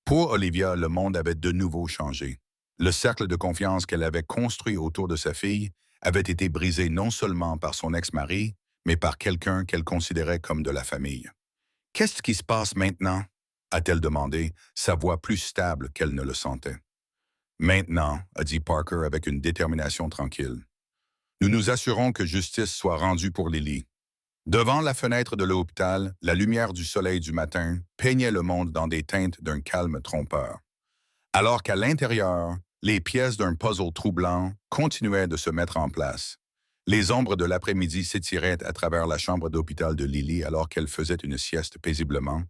Pour Olivia, le monde avait de nouveau changé. Le cercle de confiance qu'elle avait construit autour de sa fille avait été brisé non seulement par son ex-mari, mais par quelqu'un qu'elle considérait comme de la famille. « Qu'est-ce qui se passe maintenant? » a-t-elle demandé, sa voix plus stable qu'elle ne le sentait. « Maintenant, » a dit Parker avec une détermination tranquille. « Nous nous assurons que justice soit rendue pour Lily. » Devant la fenêtre de l'hôpital, la lumière du soleil du matin peignait le monde dans des teintes d'un calme trompeur. Alors qu'à l'intérieur, les pièces d'un puzzle troublant continuaient de se mettre en place. Les ombres de l'après-midi s'étiraient à travers la chambre d'hôpital de Lily alors qu'elle faisait une sieste paisiblement,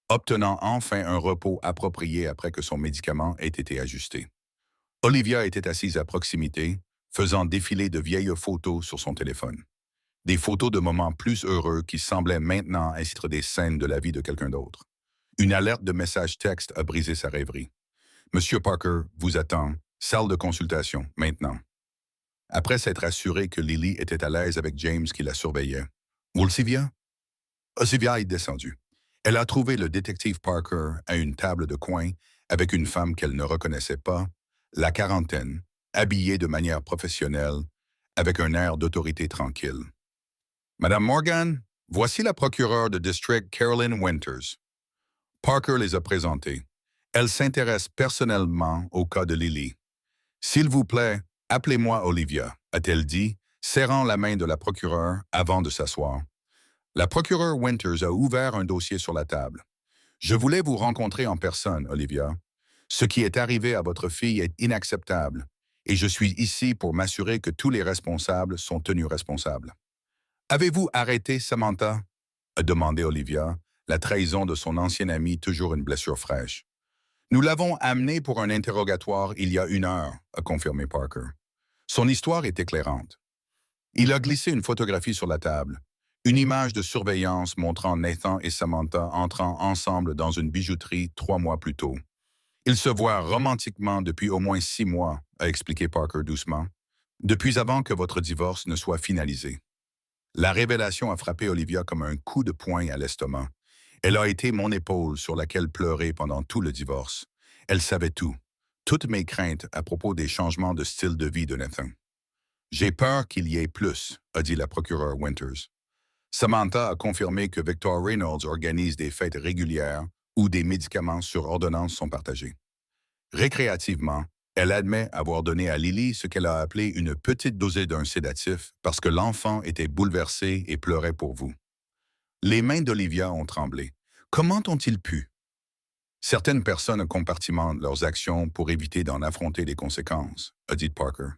obtenant enfin un repos approprié après que son médicament ait été ajusté. Olivia était assise à proximité, faisant défiler de vieilles photos sur son téléphone. Des photos de moments plus heureux qui semblaient maintenant être des scènes de la vie de quelqu'un d'autre. Une alerte de message texte a brisé sa rêverie. Monsieur Parker vous attend, salle de consultation, maintenant. Après s'être assuré que Lily était à l'aise avec James qui la surveillait. Olivia? Olivia est descendue. Elle a trouvé le détective Parker à une table de coin avec une femme qu'elle ne reconnaissait pas, la quarantaine, habillée de manière professionnelle, avec un air d'autorité tranquille. Madame Morgan, voici la procureure de district Carolyn Winters. Parker les a présentés. Elle s'intéresse personnellement au cas de Lily. S'il vous plaît, appelez-moi Olivia, a-t-elle dit, serrant la main de la procureure avant de s'asseoir. La procureure Winters a ouvert un dossier sur la table. Je voulais vous rencontrer en personne, Olivia. Ce qui est arrivé à votre fille est inacceptable, et je suis ici pour m'assurer que tous les responsables sont tenus responsables. Avez-vous arrêté Samantha? A demandé Olivia, la trahison de son ancien ami toujours une blessure fraîche. Nous l'avons amené pour un interrogatoire il y a 1 heure, a confirmé Parker. Son histoire est éclairante. Il a glissé une photographie sur la table, une image de surveillance montrant Nathan et Samantha entrant ensemble dans une bijouterie 3 mois plus tôt. Ils se voient romantiquement depuis au moins 6 mois, a expliqué Parker doucement, depuis avant que votre divorce ne soit finalisé. La révélation a frappé Olivia comme un coup de poing à l'estomac. Elle a été mon épaule sur laquelle pleurer pendant tout le divorce. Elle savait tout, toutes mes craintes à propos des changements de style de vie de Nathan. J'ai peur qu'il y ait plus, a dit la procureure Winters. Samantha a confirmé que Victor Reynolds organise des fêtes régulières où des médicaments sur ordonnance sont partagés. Récréativement, elle admet avoir donné à Lily ce qu'elle a appelé une petite dosée d'un sédatif parce que l'enfant était bouleversé et pleurait pour vous. Les mains d'Olivia ont tremblé. Comment ont-ils pu? Certaines personnes compartimentent leurs actions pour éviter d'en affronter les conséquences, a dit Parker.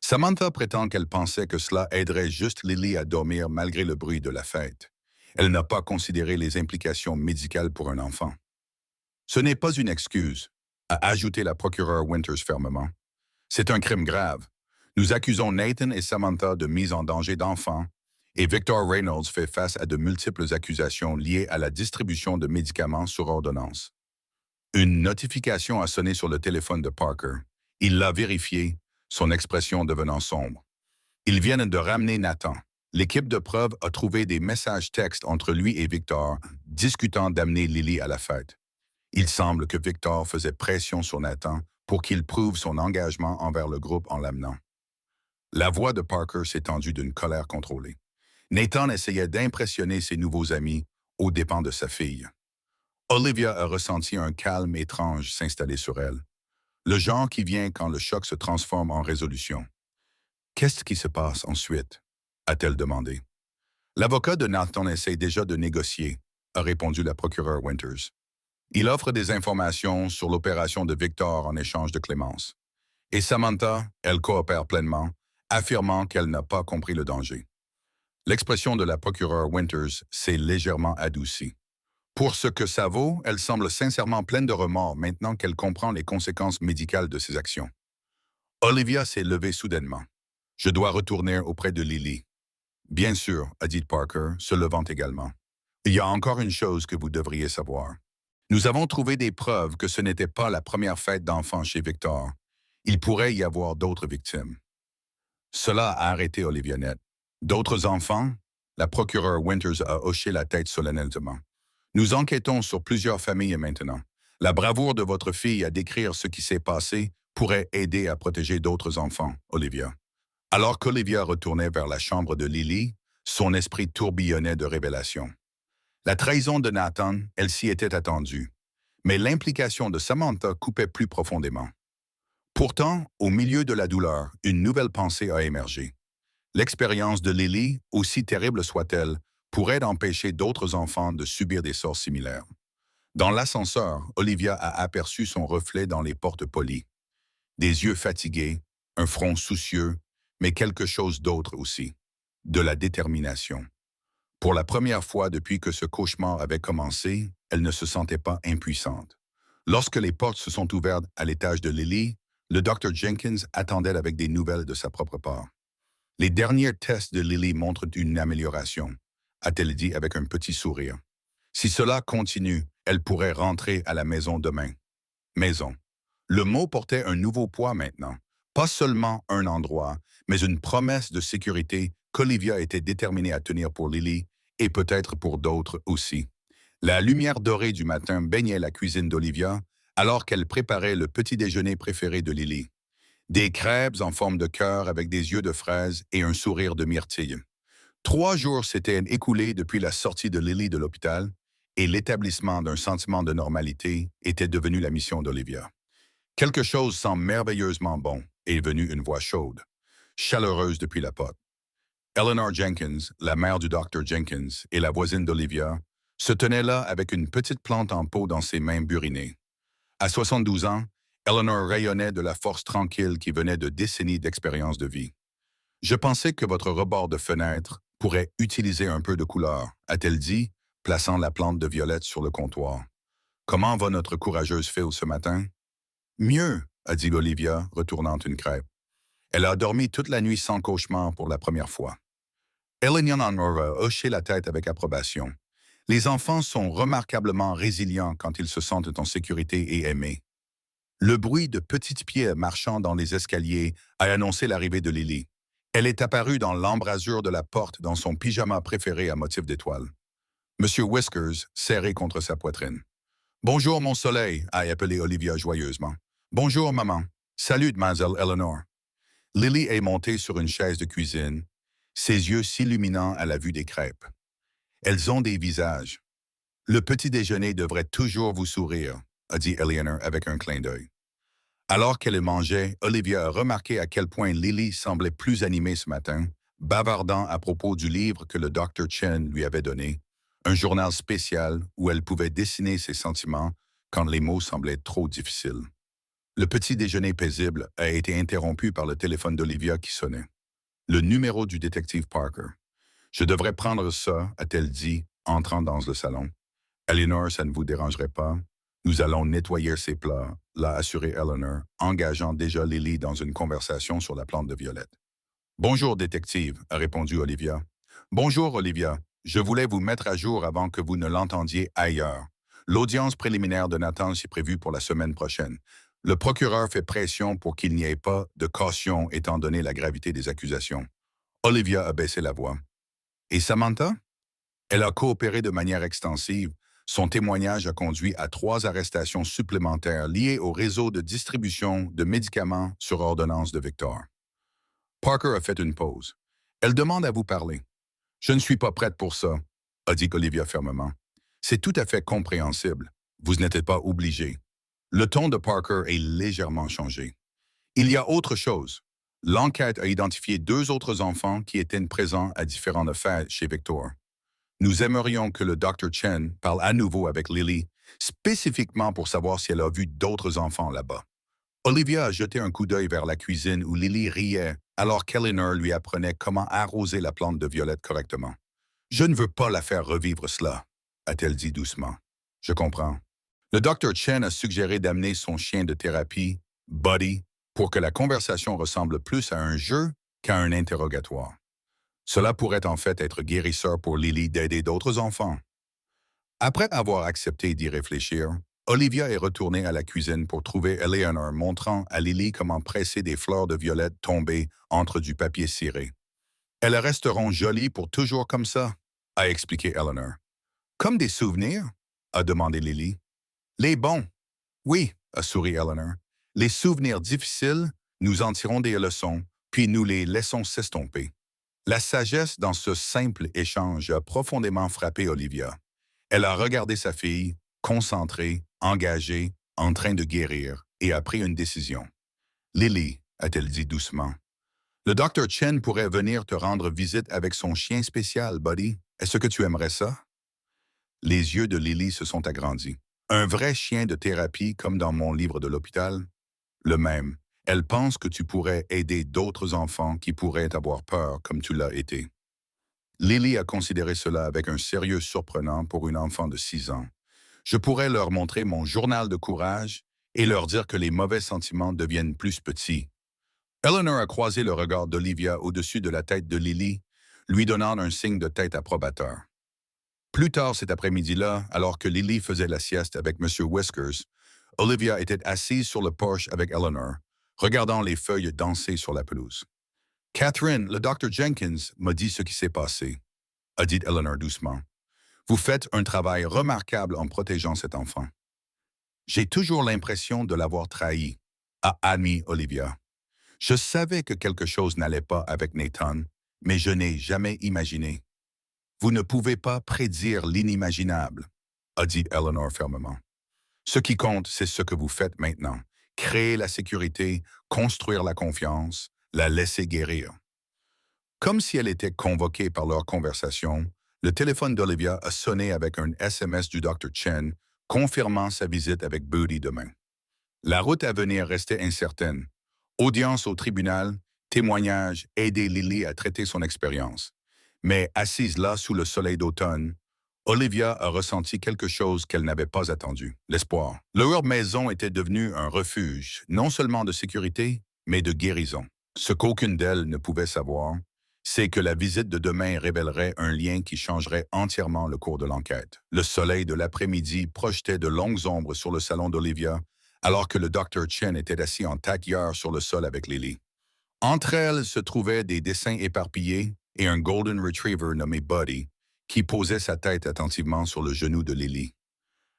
Samantha prétend qu'elle pensait que cela aiderait juste Lily à dormir malgré le bruit de la fête. Elle n'a pas considéré les implications médicales pour un enfant. Ce n'est pas une excuse, a ajouté la procureure Winters fermement. C'est un crime grave. Nous accusons Nathan et Samantha de mise en danger d'enfants, et Victor Reynolds fait face à de multiples accusations liées à la distribution de médicaments sur ordonnance. Une notification a sonné sur le téléphone de Parker. Il l'a vérifié, son expression devenant sombre. Ils viennent de ramener Nathan. L'équipe de preuve a trouvé des messages textes entre lui et Victor, discutant d'amener Lily à la fête. Il semble que Victor faisait pression sur Nathan pour qu'il prouve son engagement envers le groupe en l'amenant. La voix de Parker s'est tendue d'une colère contrôlée. Nathan essayait d'impressionner ses nouveaux amis aux dépens de sa fille. Olivia a ressenti un calme étrange s'installer sur elle. Le genre qui vient quand le choc se transforme en résolution. Qu'est-ce qui se passe ensuite? A-t-elle demandé. L'avocat de Nathan essaie déjà de négocier, a répondu la procureure Winters. Il offre des informations sur l'opération de Victor en échange de clémence. Et Samantha, elle coopère pleinement, affirmant qu'elle n'a pas compris le danger. L'expression de la procureure Winters s'est légèrement adoucie. Pour ce que ça vaut, elle semble sincèrement pleine de remords maintenant qu'elle comprend les conséquences médicales de ses actions. Olivia s'est levée soudainement. Je dois retourner auprès de Lily. Bien sûr, a dit Parker, se levant également. Il y a encore une chose que vous devriez savoir. Nous avons trouvé des preuves que ce n'était pas la première fête d'enfants chez Victor. Il pourrait y avoir d'autres victimes. Cela a arrêté Olivia net. D'autres enfants? La procureure Winters a hoché la tête solennellement. Nous enquêtons sur plusieurs familles maintenant. La bravoure de votre fille à décrire ce qui s'est passé pourrait aider à protéger d'autres enfants, Olivia. Alors qu'Olivia retournait vers la chambre de Lily, son esprit tourbillonnait de révélations. La trahison de Nathan, elle s'y était attendue, mais l'implication de Samantha coupait plus profondément. Pourtant, au milieu de la douleur, une nouvelle pensée a émergé. L'expérience de Lily, aussi terrible soit-elle, pourrait empêcher d'autres enfants de subir des sorts similaires. Dans l'ascenseur, Olivia a aperçu son reflet dans les portes polies. Des yeux fatigués, un front soucieux, mais quelque chose d'autre aussi. De la détermination. Pour la première fois depuis que ce cauchemar avait commencé, elle ne se sentait pas impuissante. Lorsque les portes se sont ouvertes à l'étage de Lily, le Dr. Jenkins attendait avec des nouvelles de sa propre part. Les derniers tests de Lily montrent une amélioration, a-t-elle dit avec un petit sourire. Si cela continue, elle pourrait rentrer à la maison demain. Maison. Le mot portait un nouveau poids maintenant. Pas seulement un endroit, mais une promesse de sécurité qu'Olivia était déterminée à tenir pour Lily et peut-être pour d'autres aussi. La lumière dorée du matin baignait la cuisine d'Olivia alors qu'elle préparait le petit déjeuner préféré de Lily. Des crêpes en forme de cœur avec des yeux de fraise et un sourire de myrtille. 3 jours s'étaient écoulés depuis la sortie de Lily de l'hôpital et l'établissement d'un sentiment de normalité était devenu la mission d'Olivia. Quelque chose sent merveilleusement bon, est venue une voix chaude, chaleureuse depuis la porte. Eleanor Jenkins, la mère du Dr. Jenkins et la voisine d'Olivia, se tenait là avec une petite plante en pot dans ses mains burinées. À 72 ans, Eleanor rayonnait de la force tranquille qui venait de décennies d'expérience de vie. Je pensais que votre rebord de fenêtre pourrait utiliser un peu de couleur, a-t-elle dit, plaçant la plante de violette sur le comptoir. Comment va notre courageuse Phil ce matin? Mieux, a dit Olivia, retournant une crêpe. Elle a dormi toute la nuit sans cauchemar pour la première fois. Eleanor a hoché la tête avec approbation. Les enfants sont remarquablement résilients quand ils se sentent en sécurité et aimés. Le bruit de petits pieds marchant dans les escaliers a annoncé l'arrivée de Lily. Elle est apparue dans l'embrasure de la porte dans son pyjama préféré à motif d'étoile. Monsieur Whiskers, serré contre sa poitrine. Bonjour, mon soleil, a appelé Olivia joyeusement. Bonjour, maman. Salut, mademoiselle Eleanor. Lily est montée sur une chaise de cuisine, ses yeux s'illuminant à la vue des crêpes. Elles ont des visages. Le petit déjeuner devrait toujours vous sourire, a dit Eleanor avec un clin d'œil. Alors qu'elle mangeait, Olivia a remarqué à quel point Lily semblait plus animée ce matin, bavardant à propos du livre que le Dr. Chen lui avait donné, un journal spécial où elle pouvait dessiner ses sentiments quand les mots semblaient trop difficiles. Le petit déjeuner paisible a été interrompu par le téléphone d'Olivia qui sonnait. Le numéro du détective Parker. Je devrais prendre ça, a-t-elle dit, entrant dans le salon. Eleanor, ça ne vous dérangerait pas? Nous allons nettoyer ces plats, l'a assuré Eleanor, engageant déjà Lily dans une conversation sur la plante de violette. Bonjour, détective, a répondu Olivia. Bonjour, Olivia. Je voulais vous mettre à jour avant que vous ne l'entendiez ailleurs. L'audience préliminaire de Nathan est prévue pour la semaine prochaine. Le procureur fait pression pour qu'il n'y ait pas de caution étant donné la gravité des accusations. Olivia a baissé la voix. Et Samantha? Elle a coopéré de manière extensive. Son témoignage a conduit à 3 arrestations supplémentaires liées au réseau de distribution de médicaments sur ordonnance de Victor. Parker a fait une pause. Elle demande à vous parler. Je ne suis pas prête pour ça, a dit Olivia fermement. C'est tout à fait compréhensible. Vous n'êtes pas obligé. Le ton de Parker est légèrement changé. Il y a autre chose. L'enquête a identifié 2 autres enfants qui étaient présents à différentes fêtes chez Victor. Nous aimerions que le Dr. Chen parle à nouveau avec Lily, spécifiquement pour savoir si elle a vu d'autres enfants là-bas. Olivia a jeté un coup d'œil vers la cuisine où Lily riait alors qu'Eleanor lui apprenait comment arroser la plante de violette correctement. « Je ne veux pas la faire revivre cela, a-t-elle dit doucement. « Je comprends. » Le Dr. Chen a suggéré d'amener son chien de thérapie, Buddy, pour que la conversation ressemble plus à un jeu qu'à un interrogatoire. Cela pourrait en fait être guérisseur pour Lily d'aider d'autres enfants. Après avoir accepté d'y réfléchir, Olivia est retournée à la cuisine pour trouver Eleanor montrant à Lily comment presser des fleurs de violette tombées entre du papier ciré. « Elles resteront jolies pour toujours comme ça, » a expliqué Eleanor. « Comme des souvenirs? » a demandé Lily. « Les bons. » « Oui, » a souri Eleanor. « Les souvenirs difficiles, nous en tirons des leçons, puis nous les laissons s'estomper. » La sagesse dans ce simple échange a profondément frappé Olivia. Elle a regardé sa fille, concentrée, engagée, en train de guérir, et a pris une décision. « Lily, » a-t-elle dit doucement, « le Dr. Chen pourrait venir te rendre visite avec son chien spécial, Buddy. Est-ce que tu aimerais ça? » Les yeux de Lily se sont agrandis. Un vrai chien de thérapie comme dans mon livre de l'hôpital? Le même. Elle pense que tu pourrais aider d'autres enfants qui pourraient avoir peur comme tu l'as été. Lily a considéré cela avec un sérieux surprenant pour une enfant de 6 ans. Je pourrais leur montrer mon journal de courage et leur dire que les mauvais sentiments deviennent plus petits. Eleanor a croisé le regard d'Olivia au-dessus de la tête de Lily, lui donnant un signe de tête approbateur. Plus tard cet après-midi-là, alors que Lily faisait la sieste avec M. Whiskers, Olivia était assise sur le porche avec Eleanor, regardant les feuilles danser sur la pelouse. Catherine, le docteur Jenkins m'a dit ce qui s'est passé, a dit Eleanor doucement. Vous faites un travail remarquable en protégeant cet enfant. J'ai toujours l'impression de l'avoir trahi, a admis Olivia. Je savais que quelque chose n'allait pas avec Nathan, mais je n'ai jamais imaginé. Vous ne pouvez pas prédire l'inimaginable, a dit Eleanor fermement. Ce qui compte, c'est ce que vous faites maintenant. Créer la sécurité, construire la confiance, la laisser guérir. Comme si elle était convoquée par leur conversation, le téléphone d'Olivia a sonné avec un SMS du Dr. Chen, confirmant sa visite avec Booty demain. La route à venir restait incertaine. Audience au tribunal, témoignages, aider Lily à traiter son expérience. Mais assise là sous le soleil d'automne, Olivia a ressenti quelque chose qu'elle n'avait pas attendu, l'espoir. Leur maison était devenue un refuge, non seulement de sécurité, mais de guérison. Ce qu'aucune d'elles ne pouvait savoir, c'est que la visite de demain révélerait un lien qui changerait entièrement le cours de l'enquête. Le soleil de l'après-midi projetait de longues ombres sur le salon d'Olivia, alors que le Dr. Chen était assis en tailleur sur le sol avec Lily. Entre elles se trouvaient des dessins éparpillés et un Golden Retriever nommé Buddy, qui posait sa tête attentivement sur le genou de Lily.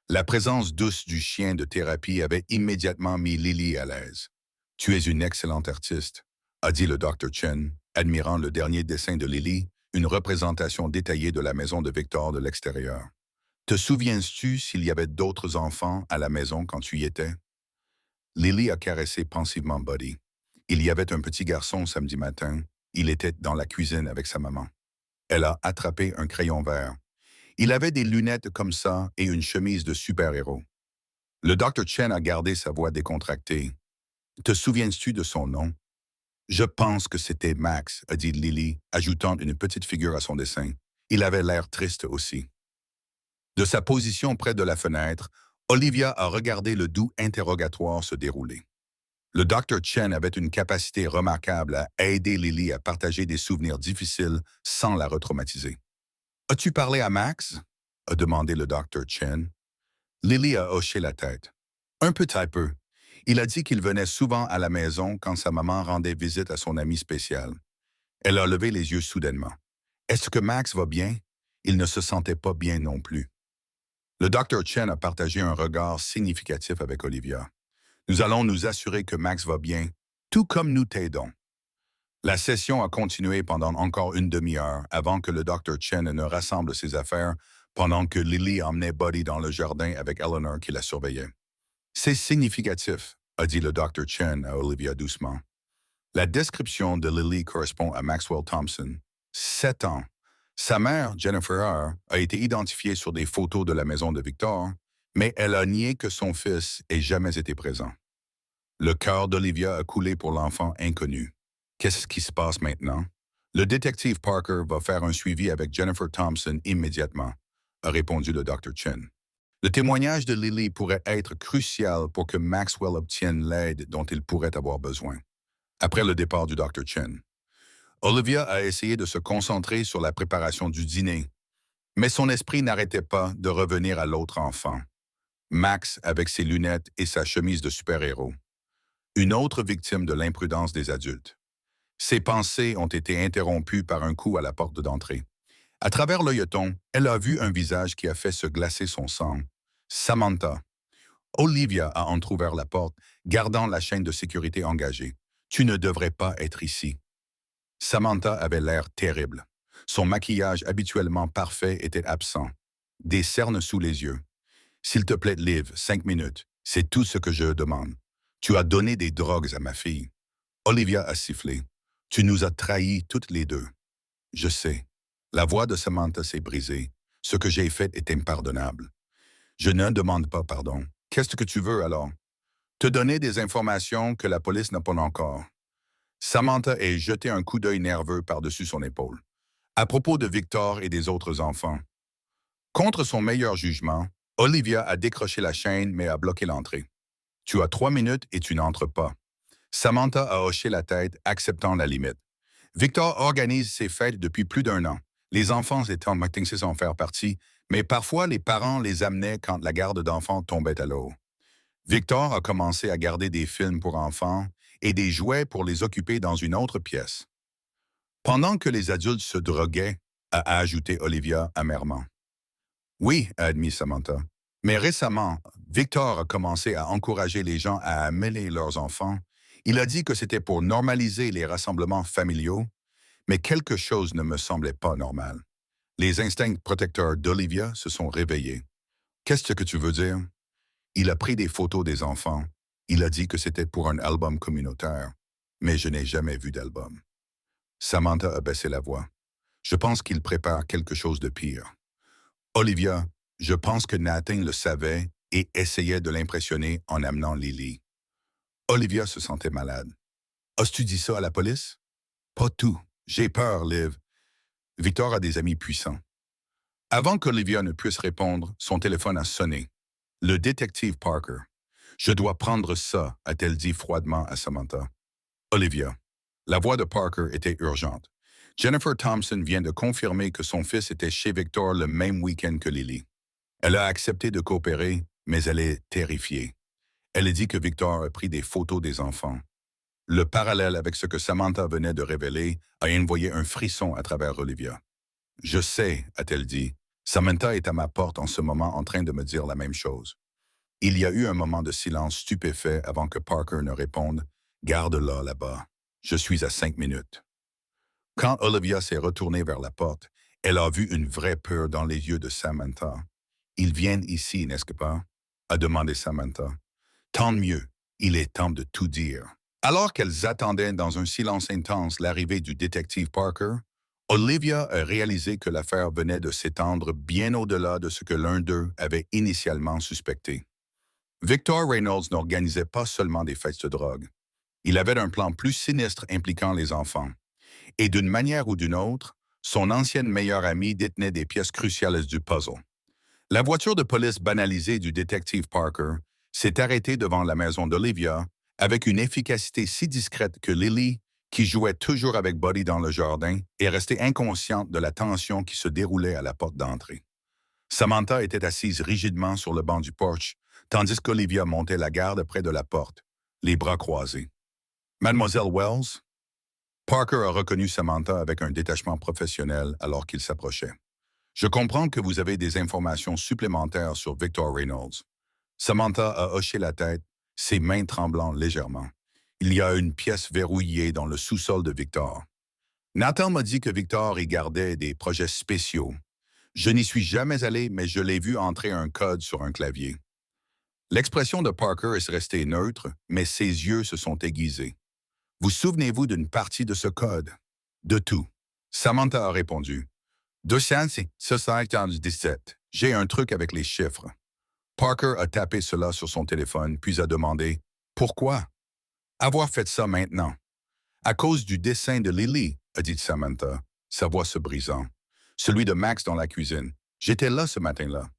La présence douce du chien de thérapie avait immédiatement mis Lily à l'aise. « Tu es une excellente artiste », a dit le Dr. Chen, admirant le dernier dessin de Lily, une représentation détaillée de la maison de Victor de l'extérieur. « Te souviens-tu s'il y avait d'autres enfants à la maison quand tu y étais? » Lily a caressé pensivement Buddy. Il y avait un petit garçon samedi matin. Il était dans la cuisine avec sa maman. Elle a attrapé un crayon vert. Il avait des lunettes comme ça et une chemise de super-héros. Le Dr. Chen a gardé sa voix décontractée. « Te souviens-tu de son nom? »« Je pense que c'était Max, » a dit Lily, ajoutant une petite figure à son dessin. Il avait l'air triste aussi. De sa position près de la fenêtre, Olivia a regardé le doux interrogatoire se dérouler. Le Dr. Chen avait une capacité remarquable à aider Lily à partager des souvenirs difficiles sans la retraumatiser. « As-tu parlé à Max? » a demandé le Dr. Chen. Lily a hoché la tête. « Un petit peu. Il a dit qu'il venait souvent à la maison quand sa maman rendait visite à son ami spécial. » Elle a levé les yeux soudainement. « Est-ce que Max va bien? » Il ne se sentait pas bien non plus. Le Dr. Chen a partagé un regard significatif avec Olivia. « Nous allons nous assurer que Max va bien, tout comme nous t'aidons. » La session a continué pendant encore une demi-heure avant que le Dr. Chen ne rassemble ses affaires pendant que Lily emmenait Buddy dans le jardin avec Eleanor qui la surveillait. « C'est significatif, » a dit le Dr. Chen à Olivia doucement. La description de Lily correspond à Maxwell Thompson. 7 ans. Sa mère, Jennifer R., a été identifiée sur des photos de la maison de Victor, mais elle a nié que son fils ait jamais été présent. Le cœur d'Olivia a coulé pour l'enfant inconnu. Qu'est-ce qui se passe maintenant? Le détective Parker va faire un suivi avec Jennifer Thompson immédiatement, a répondu le Dr. Chen. Le témoignage de Lily pourrait être crucial pour que Maxwell obtienne l'aide dont il pourrait avoir besoin. Après le départ du Dr. Chen, Olivia a essayé de se concentrer sur la préparation du dîner, mais son esprit n'arrêtait pas de revenir à l'autre enfant, Max avec ses lunettes et sa chemise de super-héros. Une autre victime de l'imprudence des adultes. Ses pensées ont été interrompues par un coup à la porte d'entrée. À travers l'œilleton, elle a vu un visage qui a fait se glacer son sang. Samantha. Olivia a entrouvert la porte, gardant la chaîne de sécurité engagée. « Tu ne devrais pas être ici. » Samantha avait l'air terrible. Son maquillage habituellement parfait était absent. Des cernes sous les yeux. « S'il te plaît, Liv, 5 minutes. C'est tout ce que je demande. Tu as donné des drogues à ma fille. » Olivia a sifflé. « Tu nous as trahis toutes les deux. » « Je sais. » La voix de Samantha s'est brisée. « Ce que j'ai fait est impardonnable. Je ne demande pas pardon. Qu'est-ce que tu veux alors? Te donner des informations que la police n'a pas encore. Samantha a jeté un coup d'œil nerveux par-dessus son épaule. À propos de Victor et des autres enfants. Contre son meilleur jugement, Olivia a décroché la chaîne mais a bloqué l'entrée. Tu as 3 minutes et tu n'entres pas. Samantha a hoché la tête, acceptant la limite. Victor organise ses fêtes depuis plus d'1 an. Les enfants étant censés en faire partie, mais parfois les parents les amenaient quand la garde d'enfants tombait à l'eau. Victor a commencé à garder des films pour enfants et des jouets pour les occuper dans une autre pièce. Pendant que les adultes se droguaient, a ajouté Olivia amèrement. Oui, a admis Samantha. Mais récemment, Victor a commencé à encourager les gens à amener leurs enfants. Il a dit que c'était pour normaliser les rassemblements familiaux, mais quelque chose ne me semblait pas normal. Les instincts protecteurs d'Olivia se sont réveillés. Qu'est-ce que tu veux dire? Il a pris des photos des enfants. Il a dit que c'était pour un album communautaire, mais je n'ai jamais vu d'album. Samantha a baissé la voix. Je pense qu'il prépare quelque chose de pire. Olivia, je pense que Nathan le savait et essayait de l'impressionner en amenant Lily. Olivia se sentait malade. As-tu dit ça à la police? Pas tout. J'ai peur, Liv. Victor a des amis puissants. Avant qu'Olivia ne puisse répondre, son téléphone a sonné. Le détective Parker. Je dois prendre ça, a-t-elle dit froidement à Samantha. Olivia. La voix de Parker était urgente. Jennifer Thompson vient de confirmer que son fils était chez Victor le même week-end que Lily. Elle a accepté de coopérer, mais elle est terrifiée. Elle a dit que Victor a pris des photos des enfants. Le parallèle avec ce que Samantha venait de révéler a envoyé un frisson à travers Olivia. Je sais, a-t-elle dit. Samantha est à ma porte en ce moment en train de me dire la même chose. Il y a eu un moment de silence stupéfait avant que Parker ne réponde « Garde-la là-bas. Je suis à 5 minutes. » Quand Olivia s'est retournée vers la porte, elle a vu une vraie peur dans les yeux de Samantha. « Ils viennent ici, n'est-ce pas? » a demandé Samantha. « Tant mieux, il est temps de tout dire. » Alors qu'elles attendaient dans un silence intense l'arrivée du détective Parker, Olivia a réalisé que l'affaire venait de s'étendre bien au-delà de ce que l'un d'eux avait initialement suspecté. Victor Reynolds n'organisait pas seulement des fêtes de drogue. Il avait un plan plus sinistre impliquant les enfants. Et d'une manière ou d'une autre, son ancienne meilleure amie détenait des pièces cruciales du puzzle. La voiture de police banalisée du détective Parker s'est arrêtée devant la maison d'Olivia avec une efficacité si discrète que Lily, qui jouait toujours avec Buddy dans le jardin, est restée inconsciente de la tension qui se déroulait à la porte d'entrée. Samantha était assise rigidement sur le banc du porche, tandis qu'Olivia montait la garde près de la porte, les bras croisés. « Mademoiselle Wells? » Parker a reconnu Samantha avec un détachement professionnel alors qu'il s'approchait. « Je comprends que vous avez des informations supplémentaires sur Victor Reynolds. » Samantha a hoché la tête, ses mains tremblant légèrement. « Il y a une pièce verrouillée dans le sous-sol de Victor. Nathan m'a dit que Victor y gardait des projets spéciaux. Je n'y suis jamais allé, mais je l'ai vu entrer un code sur un clavier. » L'expression de Parker est restée neutre, mais ses yeux se sont aiguisés. « Vous souvenez-vous d'une partie de ce code? » « De tout. » Samantha a répondu. « 277. J'ai un truc avec les chiffres. » Parker a tapé cela sur son téléphone, puis a demandé « Pourquoi? » « Avoir fait ça maintenant. »« À cause du dessin de Lily, » a dit Samantha, sa voix se brisant. « Celui de Max dans la cuisine. J'étais là ce matin-là.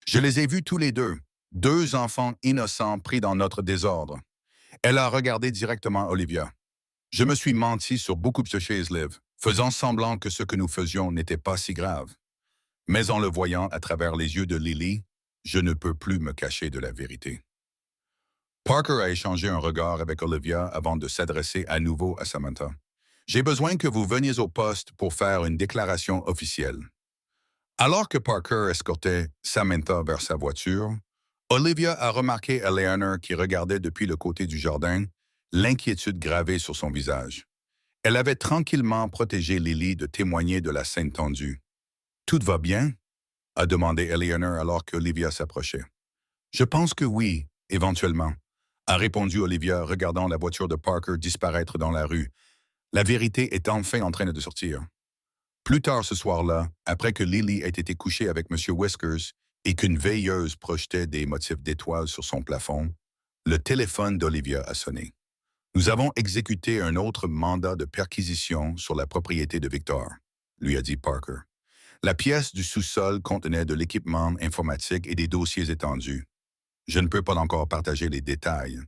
Je les ai vus tous les deux. 2 enfants innocents pris dans notre désordre. » Elle a regardé directement Olivia. « Je me suis menti sur beaucoup de choses, Liv, faisant semblant que ce que nous faisions n'était pas si grave. Mais en le voyant à travers les yeux de Lily, je ne peux plus me cacher de la vérité. » Parker a échangé un regard avec Olivia avant de s'adresser à nouveau à Samantha. « J'ai besoin que vous veniez au poste pour faire une déclaration officielle. » Alors que Parker escortait Samantha vers sa voiture, Olivia a remarqué Eleanor qui regardait depuis le côté du jardin, l'inquiétude gravée sur son visage. Elle avait tranquillement protégé Lily de témoigner de la scène tendue. « Tout va bien? » a demandé Eleanor alors qu'Olivia s'approchait. « Je pense que oui, éventuellement, » a répondu Olivia, regardant la voiture de Parker disparaître dans la rue. La vérité est enfin en train de sortir. Plus tard ce soir-là, après que Lily ait été couchée avec M. Whiskers, et qu'une veilleuse projetait des motifs d'étoiles sur son plafond, le téléphone d'Olivia a sonné. Nous avons exécuté un autre mandat de perquisition sur la propriété de Victor, lui a dit Parker. La pièce du sous-sol contenait de l'équipement informatique et des dossiers étendus. Je ne peux pas encore partager les détails,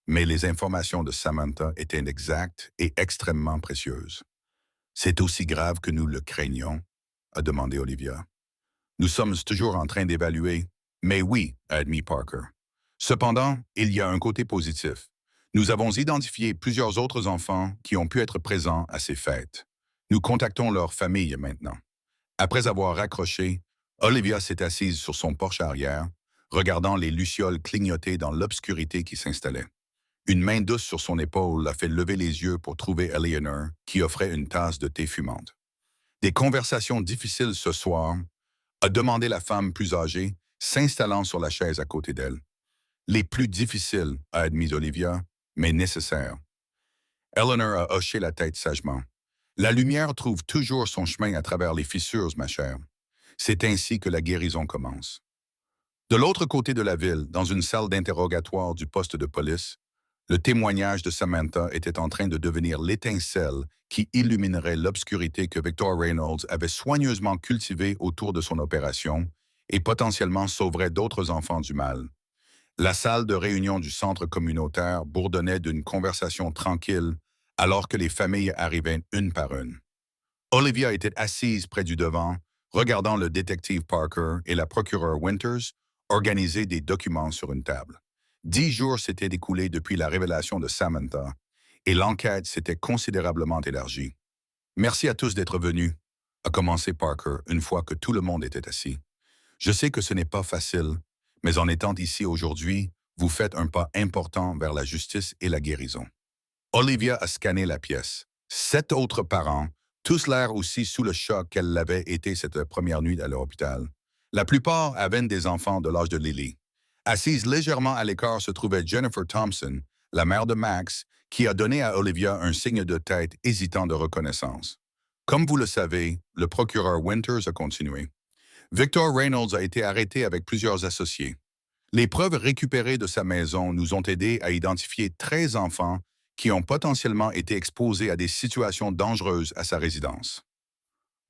mais les informations de Samantha étaient exactes et extrêmement précieuses. C'est aussi grave que nous le craignons, a demandé Olivia. Nous sommes toujours en train d'évaluer, mais oui, a admis Parker. Cependant, il y a un côté positif. Nous avons identifié plusieurs autres enfants qui ont pu être présents à ces fêtes. Nous contactons leurs familles maintenant. Après avoir raccroché, Olivia s'est assise sur son porche arrière, regardant les lucioles clignoter dans l'obscurité qui s'installait. Une main douce sur son épaule l'a fait lever les yeux pour trouver Eleanor, qui offrait une tasse de thé fumante. Des conversations difficiles ce soir, a demandé la femme plus âgée, s'installant sur la chaise à côté d'elle. Les plus difficiles, a admis Olivia, mais nécessaires. Eleanor a hoché la tête sagement. La lumière trouve toujours son chemin à travers les fissures, ma chère. C'est ainsi que la guérison commence. De l'autre côté de la ville, dans une salle d'interrogatoire du poste de police, le témoignage de Samantha était en train de devenir l'étincelle qui illuminerait l'obscurité que Victor Reynolds avait soigneusement cultivée autour de son opération et potentiellement sauverait d'autres enfants du mal. La salle de réunion du centre communautaire bourdonnait d'une conversation tranquille alors que les familles arrivaient une par une. Olivia était assise près du devant, regardant le détective Parker et la procureure Winters organiser des documents sur une table. 10 jours s'étaient écoulés depuis la révélation de Samantha et l'enquête s'était considérablement élargie. Merci à tous d'être venus, a commencé Parker une fois que tout le monde était assis. Je sais que ce n'est pas facile, mais en étant ici aujourd'hui, vous faites un pas important vers la justice et la guérison. Olivia a scanné la pièce. 7 autres parents, tous l'air aussi sous le choc qu'elle l'avait été cette première nuit à l'hôpital. La plupart avaient des enfants de l'âge de Lily. Assise légèrement à l'écart se trouvait Jennifer Thompson, la mère de Max, qui a donné à Olivia un signe de tête hésitant de reconnaissance. Comme vous le savez, le procureur Winters a continué. Victor Reynolds a été arrêté avec plusieurs associés. Les preuves récupérées de sa maison nous ont aidés à identifier 13 enfants qui ont potentiellement été exposés à des situations dangereuses à sa résidence.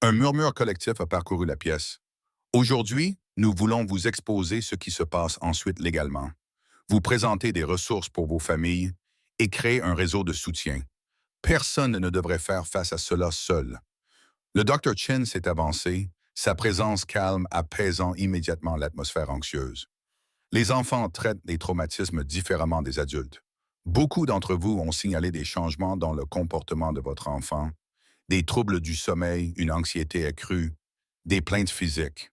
Un murmure collectif a parcouru la pièce. Aujourd'hui, nous voulons vous exposer ce qui se passe ensuite légalement, vous présenter des ressources pour vos familles et créer un réseau de soutien. Personne ne devrait faire face à cela seul. Le Dr. Chin s'est avancé, sa présence calme apaisant immédiatement l'atmosphère anxieuse. Les enfants traitent les traumatismes différemment des adultes. Beaucoup d'entre vous ont signalé des changements dans le comportement de votre enfant, des troubles du sommeil, une anxiété accrue, des plaintes physiques.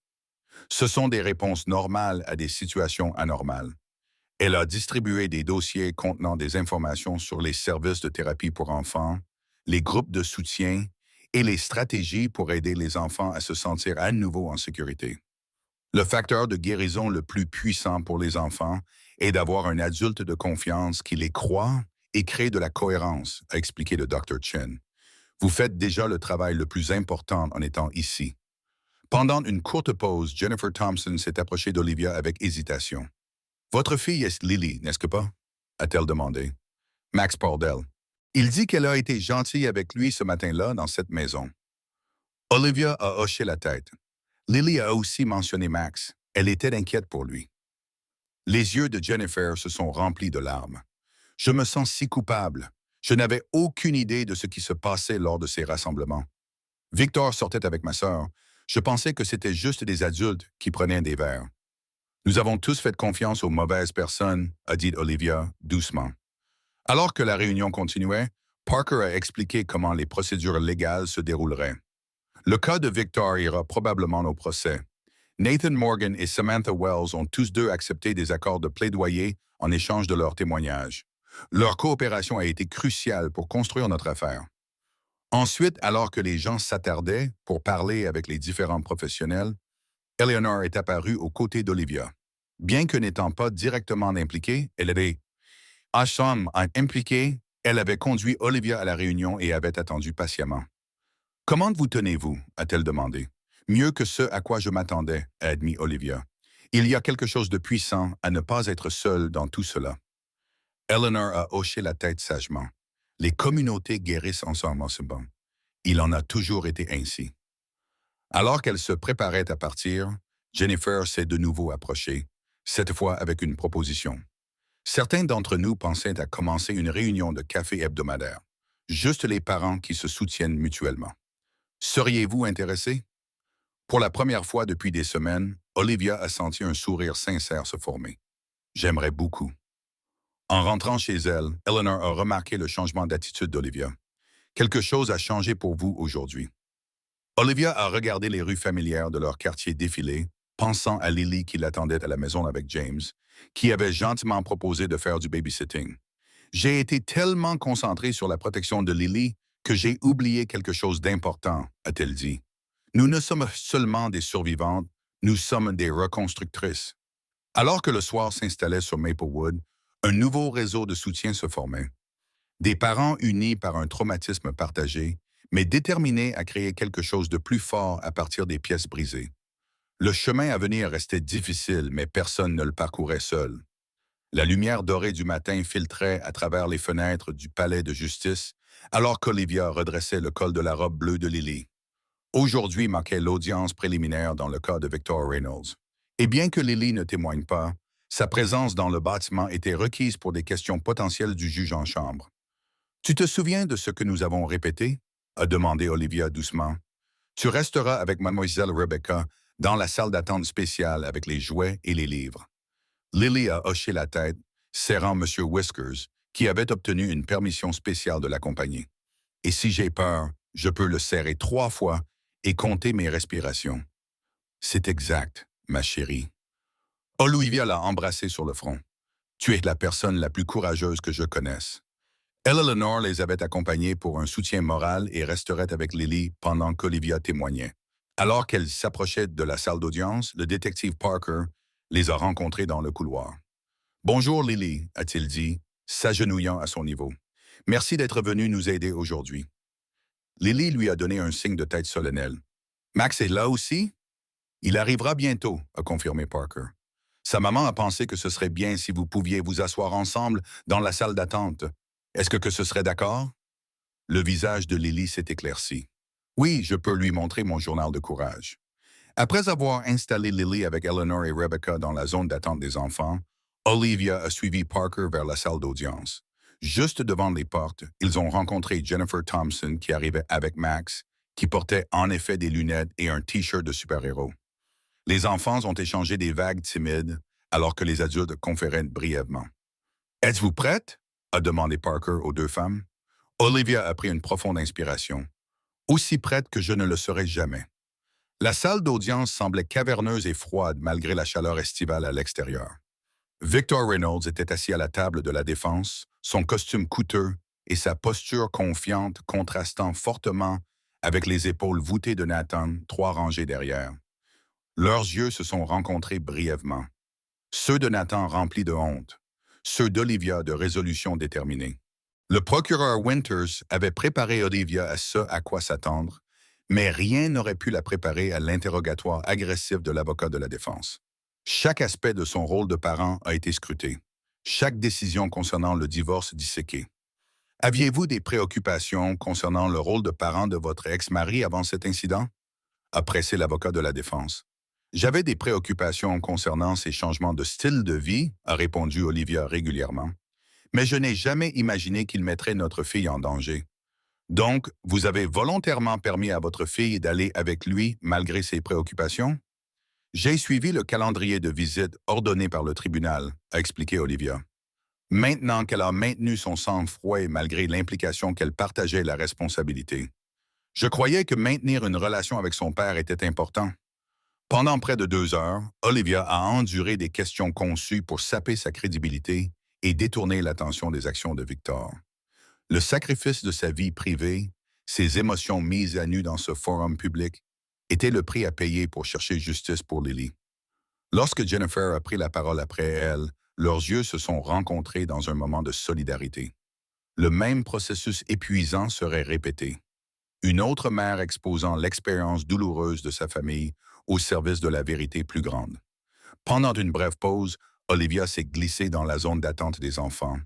Ce sont des réponses normales à des situations anormales. Elle a distribué des dossiers contenant des informations sur les services de thérapie pour enfants, les groupes de soutien et les stratégies pour aider les enfants à se sentir à nouveau en sécurité. Le facteur de guérison le plus puissant pour les enfants est d'avoir un adulte de confiance qui les croit et crée de la cohérence, a expliqué le Dr. Chen. Vous faites déjà le travail le plus important en étant ici. Pendant une courte pause, Jennifer Thompson s'est approchée d'Olivia avec hésitation. « Votre fille est Lily, n'est-ce que pas? » a-t-elle demandé. Max Pardell. Il dit qu'elle a été gentille avec lui ce matin-là dans cette maison. Olivia a hoché la tête. Lily a aussi mentionné Max. Elle était inquiète pour lui. Les yeux de Jennifer se sont remplis de larmes. Je me sens si coupable. Je n'avais aucune idée de ce qui se passait lors de ces rassemblements. Victor sortait avec ma sœur. Je pensais que c'était juste des adultes qui prenaient des verres. Nous avons tous fait confiance aux mauvaises personnes, a dit Olivia doucement. Alors que la réunion continuait, Parker a expliqué comment les procédures légales se dérouleraient. Le cas de Victor ira probablement au procès. Nathan Morgan et Samantha Wells ont tous deux accepté des accords de plaidoyer en échange de leurs témoignages. Leur coopération a été cruciale pour construire notre affaire. Ensuite, alors que les gens s'attardaient pour parler avec les différents professionnels, Eleanor est apparue aux côtés d'Olivia. Bien que n'étant pas directement impliquée, elle avait impliquée, elle avait conduit Olivia à la réunion et avait attendu patiemment. « Comment vous tenez-vous » a-t-elle demandé. « Mieux que ce à quoi je m'attendais » a admis Olivia. Il y a quelque chose de puissant à ne pas être seul dans tout cela. Eleanor a hoché la tête sagement. Les communautés guérissent ensemble en ce banc. Il en a toujours été ainsi. Alors qu'elle se préparait à partir, Jennifer s'est de nouveau approchée, cette fois avec une proposition. Certains d'entre nous pensaient à commencer une réunion de café hebdomadaire, juste les parents qui se soutiennent mutuellement. Seriez-vous intéressé? Pour la première fois depuis des semaines, Olivia a senti un sourire sincère se former. J'aimerais beaucoup. En rentrant chez elle, Eleanor a remarqué le changement d'attitude d'Olivia. Quelque chose a changé pour vous aujourd'hui. Olivia a regardé les rues familières de leur quartier défiler, pensant à Lily qui l'attendait à la maison avec James, qui avait gentiment proposé de faire du babysitting. J'ai été tellement concentré sur la protection de Lily que j'ai oublié quelque chose d'important, a-t-elle dit. Nous ne sommes seulement des survivantes, nous sommes des reconstructrices. Alors que le soir s'installait sur Maplewood, un nouveau réseau de soutien se formait. Des parents unis par un traumatisme partagé, mais déterminés à créer quelque chose de plus fort à partir des pièces brisées. Le chemin à venir restait difficile, mais personne ne le parcourait seul. La lumière dorée du matin filtrait à travers les fenêtres du palais de justice, alors qu'Olivia redressait le col de la robe bleue de Lily. Aujourd'hui marquait l'audience préliminaire dans le cas de Victor Reynolds. Et bien que Lily ne témoigne pas, sa présence dans le bâtiment était requise pour des questions potentielles du juge en chambre. « Tu te souviens de ce que nous avons répété? » a demandé Olivia doucement. « Tu resteras avec mademoiselle Rebecca dans la salle d'attente spéciale avec les jouets et les livres. » Lily a hoché la tête, serrant M. Whiskers, qui avait obtenu une permission spéciale de l'accompagner. « Et si j'ai peur, je peux le serrer 3 fois et compter mes respirations. » « C'est exact, ma chérie. » Olivia l'a embrassée sur le front. « Tu es la personne la plus courageuse que je connaisse. » Eleanor les avait accompagnés pour un soutien moral et resterait avec Lily pendant qu'Olivia témoignait. Alors qu'elle s'approchait de la salle d'audience, le détective Parker les a rencontrés dans le couloir. « Bonjour Lily, a-t-il dit, s'agenouillant à son niveau. « Merci d'être venu nous aider aujourd'hui. » Lily lui a donné un signe de tête solennel. « Max est là aussi? »« Il arrivera bientôt, » a confirmé Parker. Sa maman a pensé que ce serait bien si vous pouviez vous asseoir ensemble dans la salle d'attente. Est-ce que ce serait d'accord? Le visage de Lily s'est éclairci. Oui, je peux lui montrer mon journal de courage. Après avoir installé Lily avec Eleanor et Rebecca dans la zone d'attente des enfants, Olivia a suivi Parker vers la salle d'audience. Juste devant les portes, ils ont rencontré Jennifer Thompson qui arrivait avec Max, qui portait en effet des lunettes et un T-shirt de super-héros. Les enfants ont échangé des vagues timides, alors que les adultes conféraient brièvement. « Êtes-vous prête? » a demandé Parker aux 2 femmes. Olivia a pris une profonde inspiration. « Aussi prête que je ne le serai jamais. » La salle d'audience semblait caverneuse et froide malgré la chaleur estivale à l'extérieur. Victor Reynolds était assis à la table de la défense, son costume coûteux et sa posture confiante contrastant fortement avec les épaules voûtées de Nathan, 3 rangées derrière. Leurs yeux se sont rencontrés brièvement. Ceux de Nathan remplis de honte, ceux d'Olivia de résolution déterminée. Le procureur Winters avait préparé Olivia à ce à quoi s'attendre, mais rien n'aurait pu la préparer à l'interrogatoire agressif de l'avocat de la défense. Chaque aspect de son rôle de parent a été scruté, chaque décision concernant le divorce disséquée. Aviez-vous des préoccupations concernant le rôle de parent de votre ex-mari avant cet incident? A pressé l'avocat de la défense. J'avais des préoccupations concernant ces changements de style de vie, a répondu Olivia régulièrement, mais je n'ai jamais imaginé qu'il mettrait notre fille en danger. Donc, vous avez volontairement permis à votre fille d'aller avec lui malgré ses préoccupations? J'ai suivi le calendrier de visite ordonné par le tribunal, a expliqué Olivia. Maintenant qu'elle a maintenu son sang-froid malgré l'implication qu'elle partageait la responsabilité. Je croyais que maintenir une relation avec son père était important. Pendant près de 2 heures, Olivia a enduré des questions conçues pour saper sa crédibilité et détourner l'attention des actions de Victor. Le sacrifice de sa vie privée, ses émotions mises à nu dans ce forum public, était le prix à payer pour chercher justice pour Lily. Lorsque Jennifer a pris la parole après elle, leurs yeux se sont rencontrés dans un moment de solidarité. Le même processus épuisant serait répété. Une autre mère exposant l'expérience douloureuse de sa famille au service de la vérité plus grande. Pendant une brève pause, Olivia s'est glissée dans la zone d'attente des enfants.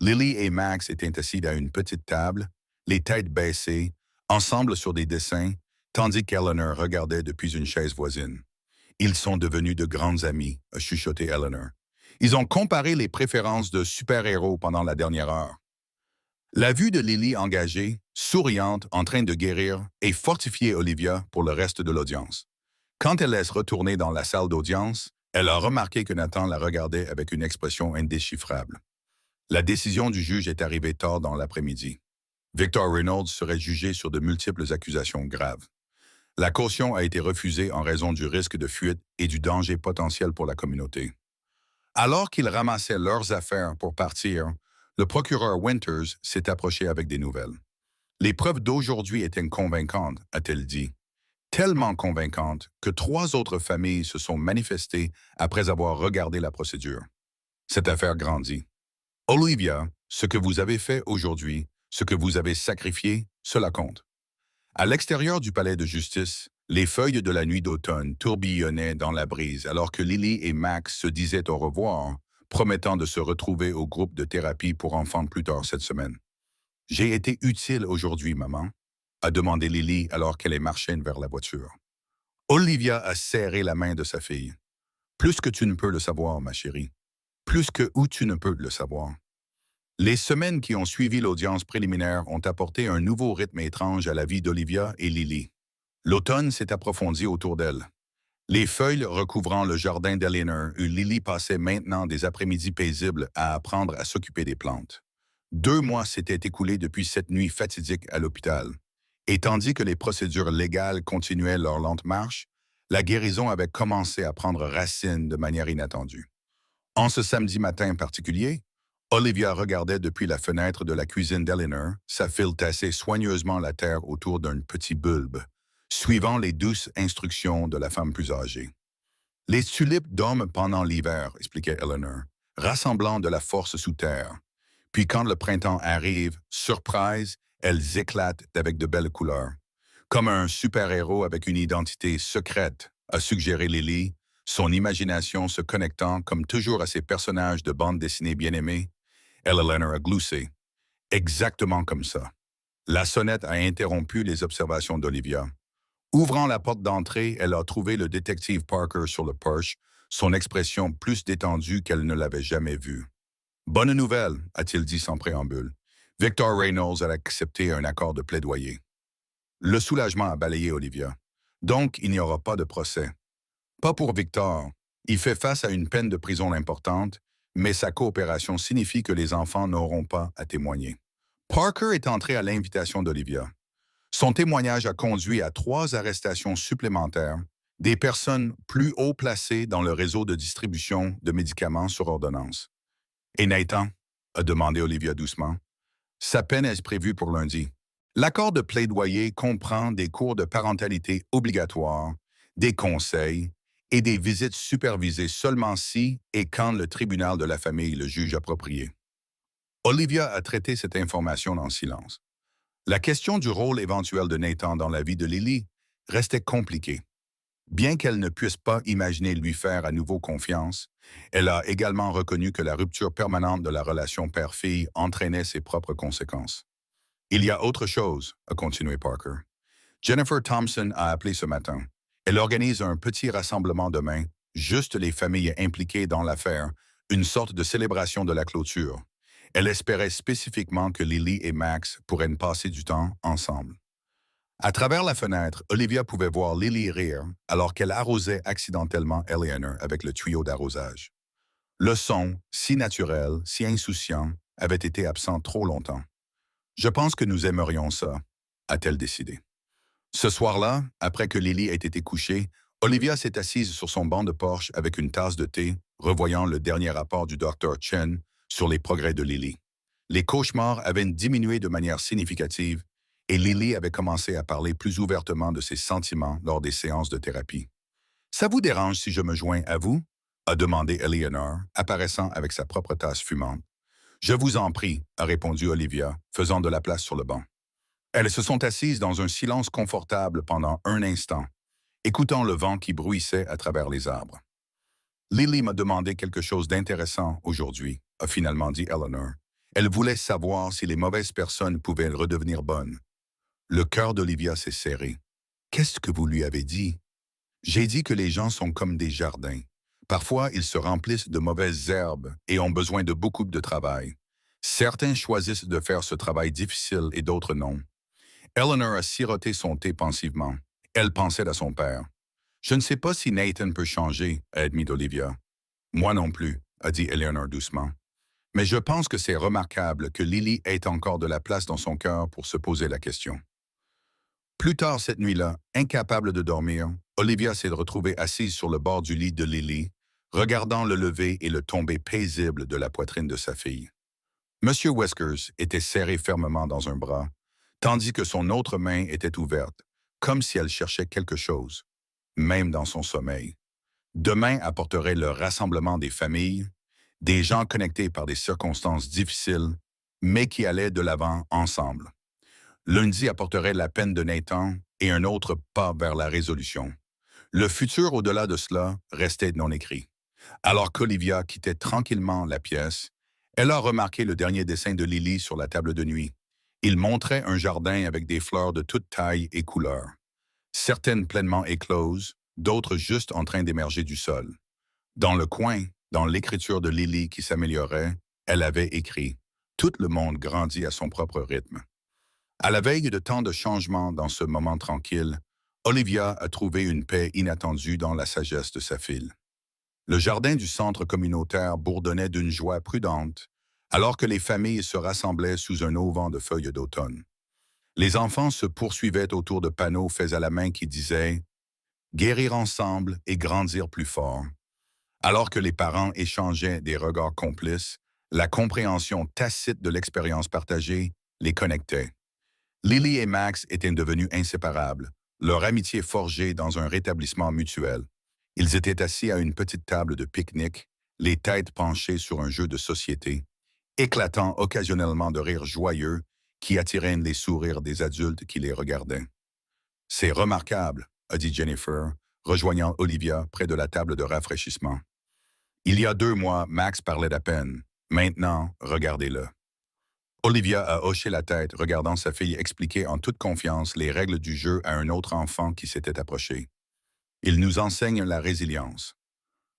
Lily et Max étaient assis à une petite table, les têtes baissées, ensemble sur des dessins, tandis qu'Eleanor regardait depuis une chaise voisine. Ils sont devenus de grandes amies, a chuchoté Eleanor. Ils ont comparé les préférences de super-héros pendant la dernière heure. La vue de Lily engagée, souriante, en train de guérir, et fortifié Olivia pour le reste de l'audience. Quand elle laisse retourner dans la salle d'audience, elle a remarqué que Nathan la regardait avec une expression indéchiffrable. La décision du juge est arrivée tard dans l'après-midi. Victor Reynolds serait jugé sur de multiples accusations graves. La caution a été refusée en raison du risque de fuite et du danger potentiel pour la communauté. Alors qu'ils ramassaient leurs affaires pour partir, le procureur Winters s'est approché avec des nouvelles. Les preuves d'aujourd'hui étaient convaincantes, a-t-elle dit. Tellement convaincantes que 3 autres familles se sont manifestées après avoir regardé la procédure. Cette affaire grandit. Olivia, ce que vous avez fait aujourd'hui, ce que vous avez sacrifié, cela compte. À l'extérieur du palais de justice, les feuilles de la nuit d'automne tourbillonnaient dans la brise alors que Lily et Max se disaient au revoir, promettant de se retrouver au groupe de thérapie pour enfants plus tard cette semaine. « J'ai été utile aujourd'hui, maman », a demandé Lily alors qu'elle marchait vers la voiture. Olivia a serré la main de sa fille. « Plus que tu ne peux le savoir, ma chérie. Plus que où tu ne peux le savoir. » Les semaines qui ont suivi l'audience préliminaire ont apporté un nouveau rythme étrange à la vie d'Olivia et Lily. L'automne s'est approfondi autour d'elle. Les feuilles recouvrant le jardin d'Eleanor, où Lily passait maintenant des après-midi paisibles à apprendre à s'occuper des plantes. 2 mois s'étaient écoulés depuis cette nuit fatidique à l'hôpital. Et tandis que les procédures légales continuaient leur lente marche, la guérison avait commencé à prendre racine de manière inattendue. En ce samedi matin particulier, Olivia regardait depuis la fenêtre de la cuisine d'Eleanor, sa file tasser soigneusement la terre autour d'un petit bulbe, suivant les douces instructions de la femme plus âgée. « Les tulipes dorment pendant l'hiver, » expliquait Eleanor, rassemblant de la force sous terre. Puis quand le printemps arrive, surprise, elles éclatent avec de belles couleurs. Comme un super-héros avec une identité secrète, a suggéré Lily, son imagination se connectant comme toujours à ses personnages de bande dessinée bien-aimés. Eleanor a gloussé. Exactement comme ça. La sonnette a interrompu les observations d'Olivia. Ouvrant la porte d'entrée, elle a trouvé le détective Parker sur le porche, son expression plus détendue qu'elle ne l'avait jamais vue. « Bonne nouvelle », a-t-il dit sans préambule. Victor Reynolds a accepté un accord de plaidoyer. Le soulagement a balayé Olivia. Donc, il n'y aura pas de procès. Pas pour Victor. Il fait face à une peine de prison importante, mais sa coopération signifie que les enfants n'auront pas à témoigner. Parker est entré à l'invitation d'Olivia. Son témoignage a conduit à 3 arrestations supplémentaires, des personnes plus haut placées dans le réseau de distribution de médicaments sur ordonnance. « Et Nathan ?» a demandé Olivia doucement. « Sa peine est prévue pour lundi. L'accord de plaidoyer comprend des cours de parentalité obligatoires, des conseils et des visites supervisées seulement si et quand le tribunal de la famille le juge approprié. » Olivia a traité cette information en silence. La question du rôle éventuel de Nathan dans la vie de Lily restait compliquée. Bien qu'elle ne puisse pas imaginer lui faire à nouveau confiance, elle a également reconnu que la rupture permanente de la relation père-fille entraînait ses propres conséquences. « Il y a autre chose », a continué Parker. Jennifer Thompson a appelé ce matin. Elle organise un petit rassemblement demain, juste les familles impliquées dans l'affaire, une sorte de célébration de la clôture. Elle espérait spécifiquement que Lily et Max pourraient passer du temps ensemble. À travers la fenêtre, Olivia pouvait voir Lily rire alors qu'elle arrosait accidentellement Eleanor avec le tuyau d'arrosage. Le son, si naturel, si insouciant, avait été absent trop longtemps. « Je pense que nous aimerions ça », a-t-elle décidé. Ce soir-là, après que Lily ait été couchée, Olivia s'est assise sur son banc de porche avec une tasse de thé, revoyant le dernier rapport du Dr. Chen sur les progrès de Lily. Les cauchemars avaient diminué de manière significative et Lily avait commencé à parler plus ouvertement de ses sentiments lors des séances de thérapie. « Ça vous dérange si je me joins à vous ?» a demandé Eleanor, apparaissant avec sa propre tasse fumante. « Je vous en prie », a répondu Olivia, faisant de la place sur le banc. Elles se sont assises dans un silence confortable pendant un instant, écoutant le vent qui bruissait à travers les arbres. Lily m'a demandé quelque chose d'intéressant aujourd'hui, a finalement dit Eleanor. Elle voulait savoir si les mauvaises personnes pouvaient redevenir bonnes. Le cœur d'Olivia s'est serré. Qu'est-ce que vous lui avez dit? J'ai dit que les gens sont comme des jardins. Parfois, ils se remplissent de mauvaises herbes et ont besoin de beaucoup de travail. Certains choisissent de faire ce travail difficile et d'autres non. Eleanor a siroté son thé pensivement. Elle pensait à son père. Je ne sais pas si Nathan peut changer, a admis Olivia. Moi non plus, a dit Eleanor doucement. Mais je pense que c'est remarquable que Lily ait encore de la place dans son cœur pour se poser la question. Plus tard cette nuit-là, incapable de dormir, Olivia s'est retrouvée assise sur le bord du lit de Lily, regardant le lever et le tomber paisible de la poitrine de sa fille. Monsieur Whiskers était serré fermement dans un bras, tandis que son autre main était ouverte, comme si elle cherchait quelque chose, même dans son sommeil. Demain apporterait le rassemblement des familles, des gens connectés par des circonstances difficiles, mais qui allaient de l'avant ensemble. Lundi apporterait la peine de Nathan et un autre pas vers la résolution. Le futur au-delà de cela restait non écrit. Alors qu'Olivia quittait tranquillement la pièce, elle a remarqué le dernier dessin de Lily sur la table de nuit. Il montrait un jardin avec des fleurs de toutes tailles et couleurs. Certaines pleinement écloses, d'autres juste en train d'émerger du sol. Dans le coin, dans l'écriture de Lily qui s'améliorait, elle avait écrit « Tout le monde grandit à son propre rythme ». À la veille de tant de changements dans ce moment tranquille, Olivia a trouvé une paix inattendue dans la sagesse de sa fille. Le jardin du centre communautaire bourdonnait d'une joie prudente, alors que les familles se rassemblaient sous un auvent de feuilles d'automne. Les enfants se poursuivaient autour de panneaux faits à la main qui disaient « Guérir ensemble et grandir plus fort ». Alors que les parents échangeaient des regards complices, la compréhension tacite de l'expérience partagée les connectait. Lily et Max étaient devenus inséparables, leur amitié forgée dans un rétablissement mutuel. Ils étaient assis à une petite table de pique-nique, les têtes penchées sur un jeu de société, éclatant occasionnellement de rires joyeux qui attiraient les sourires des adultes qui les regardaient. « C'est remarquable », a dit Jennifer, rejoignant Olivia près de la table de rafraîchissement. « Il y a 2 mois, Max parlait d'à peine. Maintenant, regardez-le. » Olivia a hoché la tête, regardant sa fille expliquer en toute confiance les règles du jeu à un autre enfant qui s'était approché. Il nous enseigne la résilience.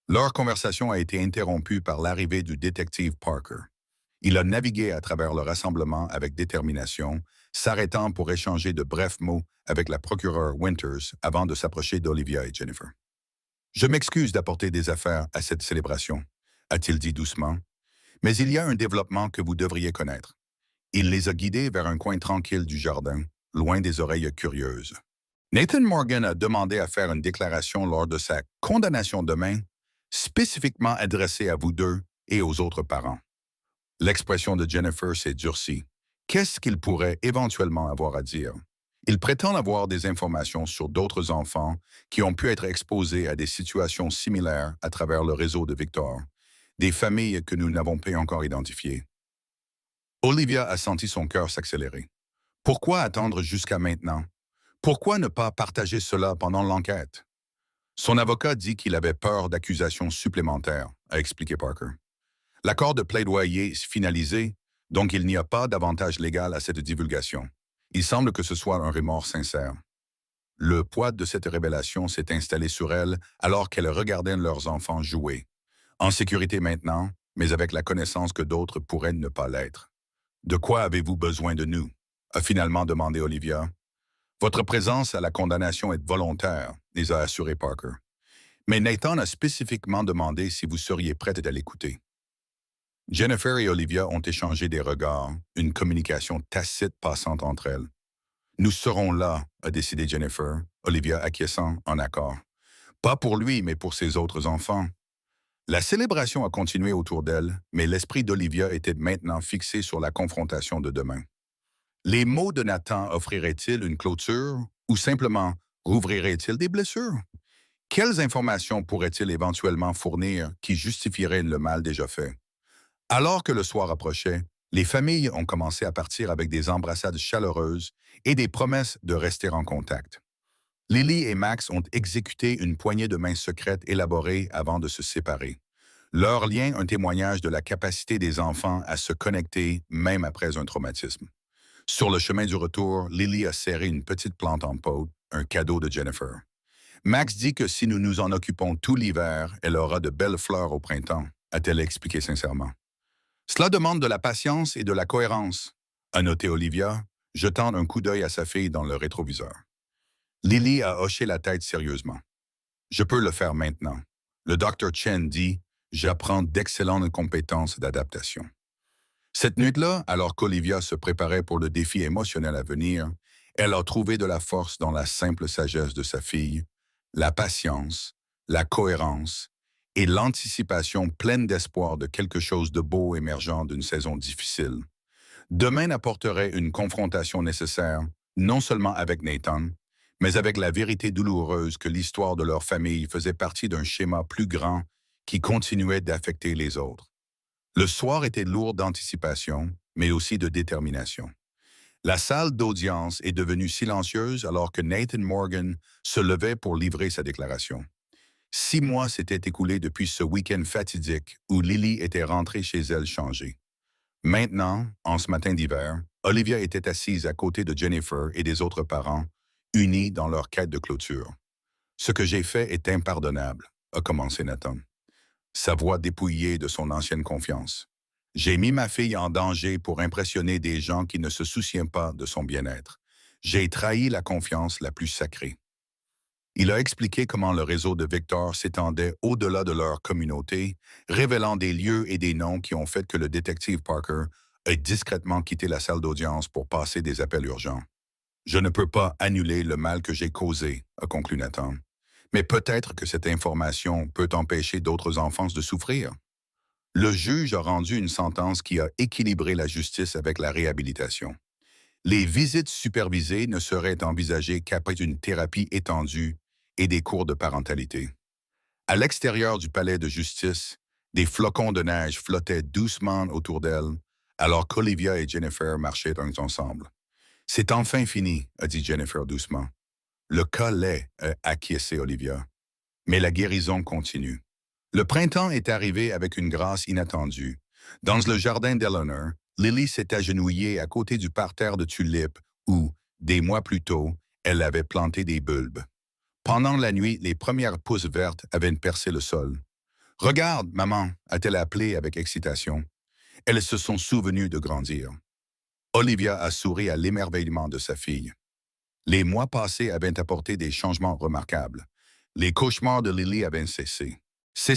Leur conversation a été interrompue par l'arrivée du détective Parker. Il a navigué à travers le rassemblement avec détermination, s'arrêtant pour échanger de brefs mots avec la procureure Winters avant de s'approcher d'Olivia et Jennifer. « Je m'excuse d'apporter des affaires à cette célébration, » a-t-il dit doucement, « mais il y a un développement que vous devriez connaître. » Il les a guidés vers un coin tranquille du jardin, loin des oreilles curieuses. Nathan Morgan a demandé à faire une déclaration lors de sa condamnation demain, spécifiquement adressée à vous deux et aux autres parents. L'expression de Jennifer s'est durcie. Qu'est-ce qu'il pourrait éventuellement avoir à dire? Il prétend avoir des informations sur d'autres enfants qui ont pu être exposés à des situations similaires à travers le réseau de Victor, des familles que nous n'avons pas encore identifiées. Olivia a senti son cœur s'accélérer. Pourquoi attendre jusqu'à maintenant? Pourquoi ne pas partager cela pendant l'enquête? Son avocat dit qu'il avait peur d'accusations supplémentaires, a expliqué Parker. L'accord de plaidoyer est finalisé, donc il n'y a pas d'avantage légal à cette divulgation. Il semble que ce soit un remords sincère. Le poids de cette révélation s'est installé sur elle alors qu'elle regardait leurs enfants jouer. En sécurité maintenant, mais avec la connaissance que d'autres pourraient ne pas l'être. « De quoi avez-vous besoin de nous ?» a finalement demandé Olivia. « Votre présence à la condamnation est volontaire », les a assuré Parker. Mais Nathan a spécifiquement demandé si vous seriez prête à l'écouter. Jennifer et Olivia ont échangé des regards, une communication tacite passant entre elles. « Nous serons là », a décidé Jennifer, Olivia acquiesçant en accord. Pas pour lui, mais pour ses autres enfants. La célébration a continué autour d'elle, mais l'esprit d'Olivia était maintenant fixé sur la confrontation de demain. Les mots de Nathan offriraient-ils une clôture ou simplement rouvriraient-ils des blessures? Quelles informations pourraient-ils éventuellement fournir qui justifieraient le mal déjà fait? Alors que le soir approchait, les familles ont commencé à partir avec des embrassades chaleureuses et des promesses de rester en contact. Lily et Max ont exécuté une poignée de main secrète élaborée avant de se séparer. Leur lien, un témoignage de la capacité des enfants à se connecter même après un traumatisme. Sur le chemin du retour, Lily a serré une petite plante en pot, un cadeau de Jennifer. Max dit que si nous nous en occupons tout l'hiver, elle aura de belles fleurs au printemps, a-t-elle expliqué sincèrement. Cela demande de la patience et de la cohérence, a noté Olivia, jetant un coup d'œil à sa fille dans le rétroviseur. Lily a hoché la tête sérieusement. Je peux le faire maintenant. Le docteur Chen dit, j'apprends d'excellentes compétences d'adaptation. Cette nuit-là, alors qu'Olivia se préparait pour le défi émotionnel à venir, elle a trouvé de la force dans la simple sagesse de sa fille, la patience, la cohérence et l'anticipation pleine d'espoir de quelque chose de beau émergeant d'une saison difficile. Demain apporterait une confrontation nécessaire, non seulement avec Nathan, mais avec la vérité douloureuse que l'histoire de leur famille faisait partie d'un schéma plus grand qui continuait d'affecter les autres. Le soir était lourd d'anticipation, mais aussi de détermination. La salle d'audience est devenue silencieuse alors que Nathan Morgan se levait pour livrer sa déclaration. 6 mois s'étaient écoulés depuis ce week-end fatidique où Lily était rentrée chez elle changée. Maintenant, en ce matin d'hiver, Olivia était assise à côté de Jennifer et des autres parents, unis dans leur quête de clôture. Ce que j'ai fait est impardonnable, a commencé Nathan, sa voix dépouillée de son ancienne confiance. J'ai mis ma fille en danger pour impressionner des gens qui ne se soucient pas de son bien-être. J'ai trahi la confiance la plus sacrée. Il a expliqué comment le réseau de Victor s'étendait au-delà de leur communauté, révélant des lieux et des noms qui ont fait que le détective Parker a discrètement quitté la salle d'audience pour passer des appels urgents. Je ne peux pas annuler le mal que j'ai causé, a conclu Nathan. Mais peut-être que cette information peut empêcher d'autres enfants de souffrir. Le juge a rendu une sentence qui a équilibré la justice avec la réhabilitation. Les visites supervisées ne seraient envisagées qu'après une thérapie étendue et des cours de parentalité. À l'extérieur du palais de justice, des flocons de neige flottaient doucement autour d'elle, alors qu'Olivia et Jennifer marchaient ensemble. C'est enfin fini, a dit Jennifer doucement. Le cas l'est, a acquiescé Olivia. Mais la guérison continue. Le printemps est arrivé avec une grâce inattendue. Dans le jardin d'Eleanor, Lily s'est agenouillée à côté du parterre de tulipes où, des mois plus tôt, elle avait planté des bulbes. Pendant la nuit, les premières pousses vertes avaient percé le sol. « Regarde, maman » a-t-elle appelé avec excitation. Elles se sont souvenues de grandir. Olivia a souri à l'émerveillement de sa fille. Les mois passés avaient apporté des changements remarquables. Les cauchemars de Lily avaient cessé. Cessé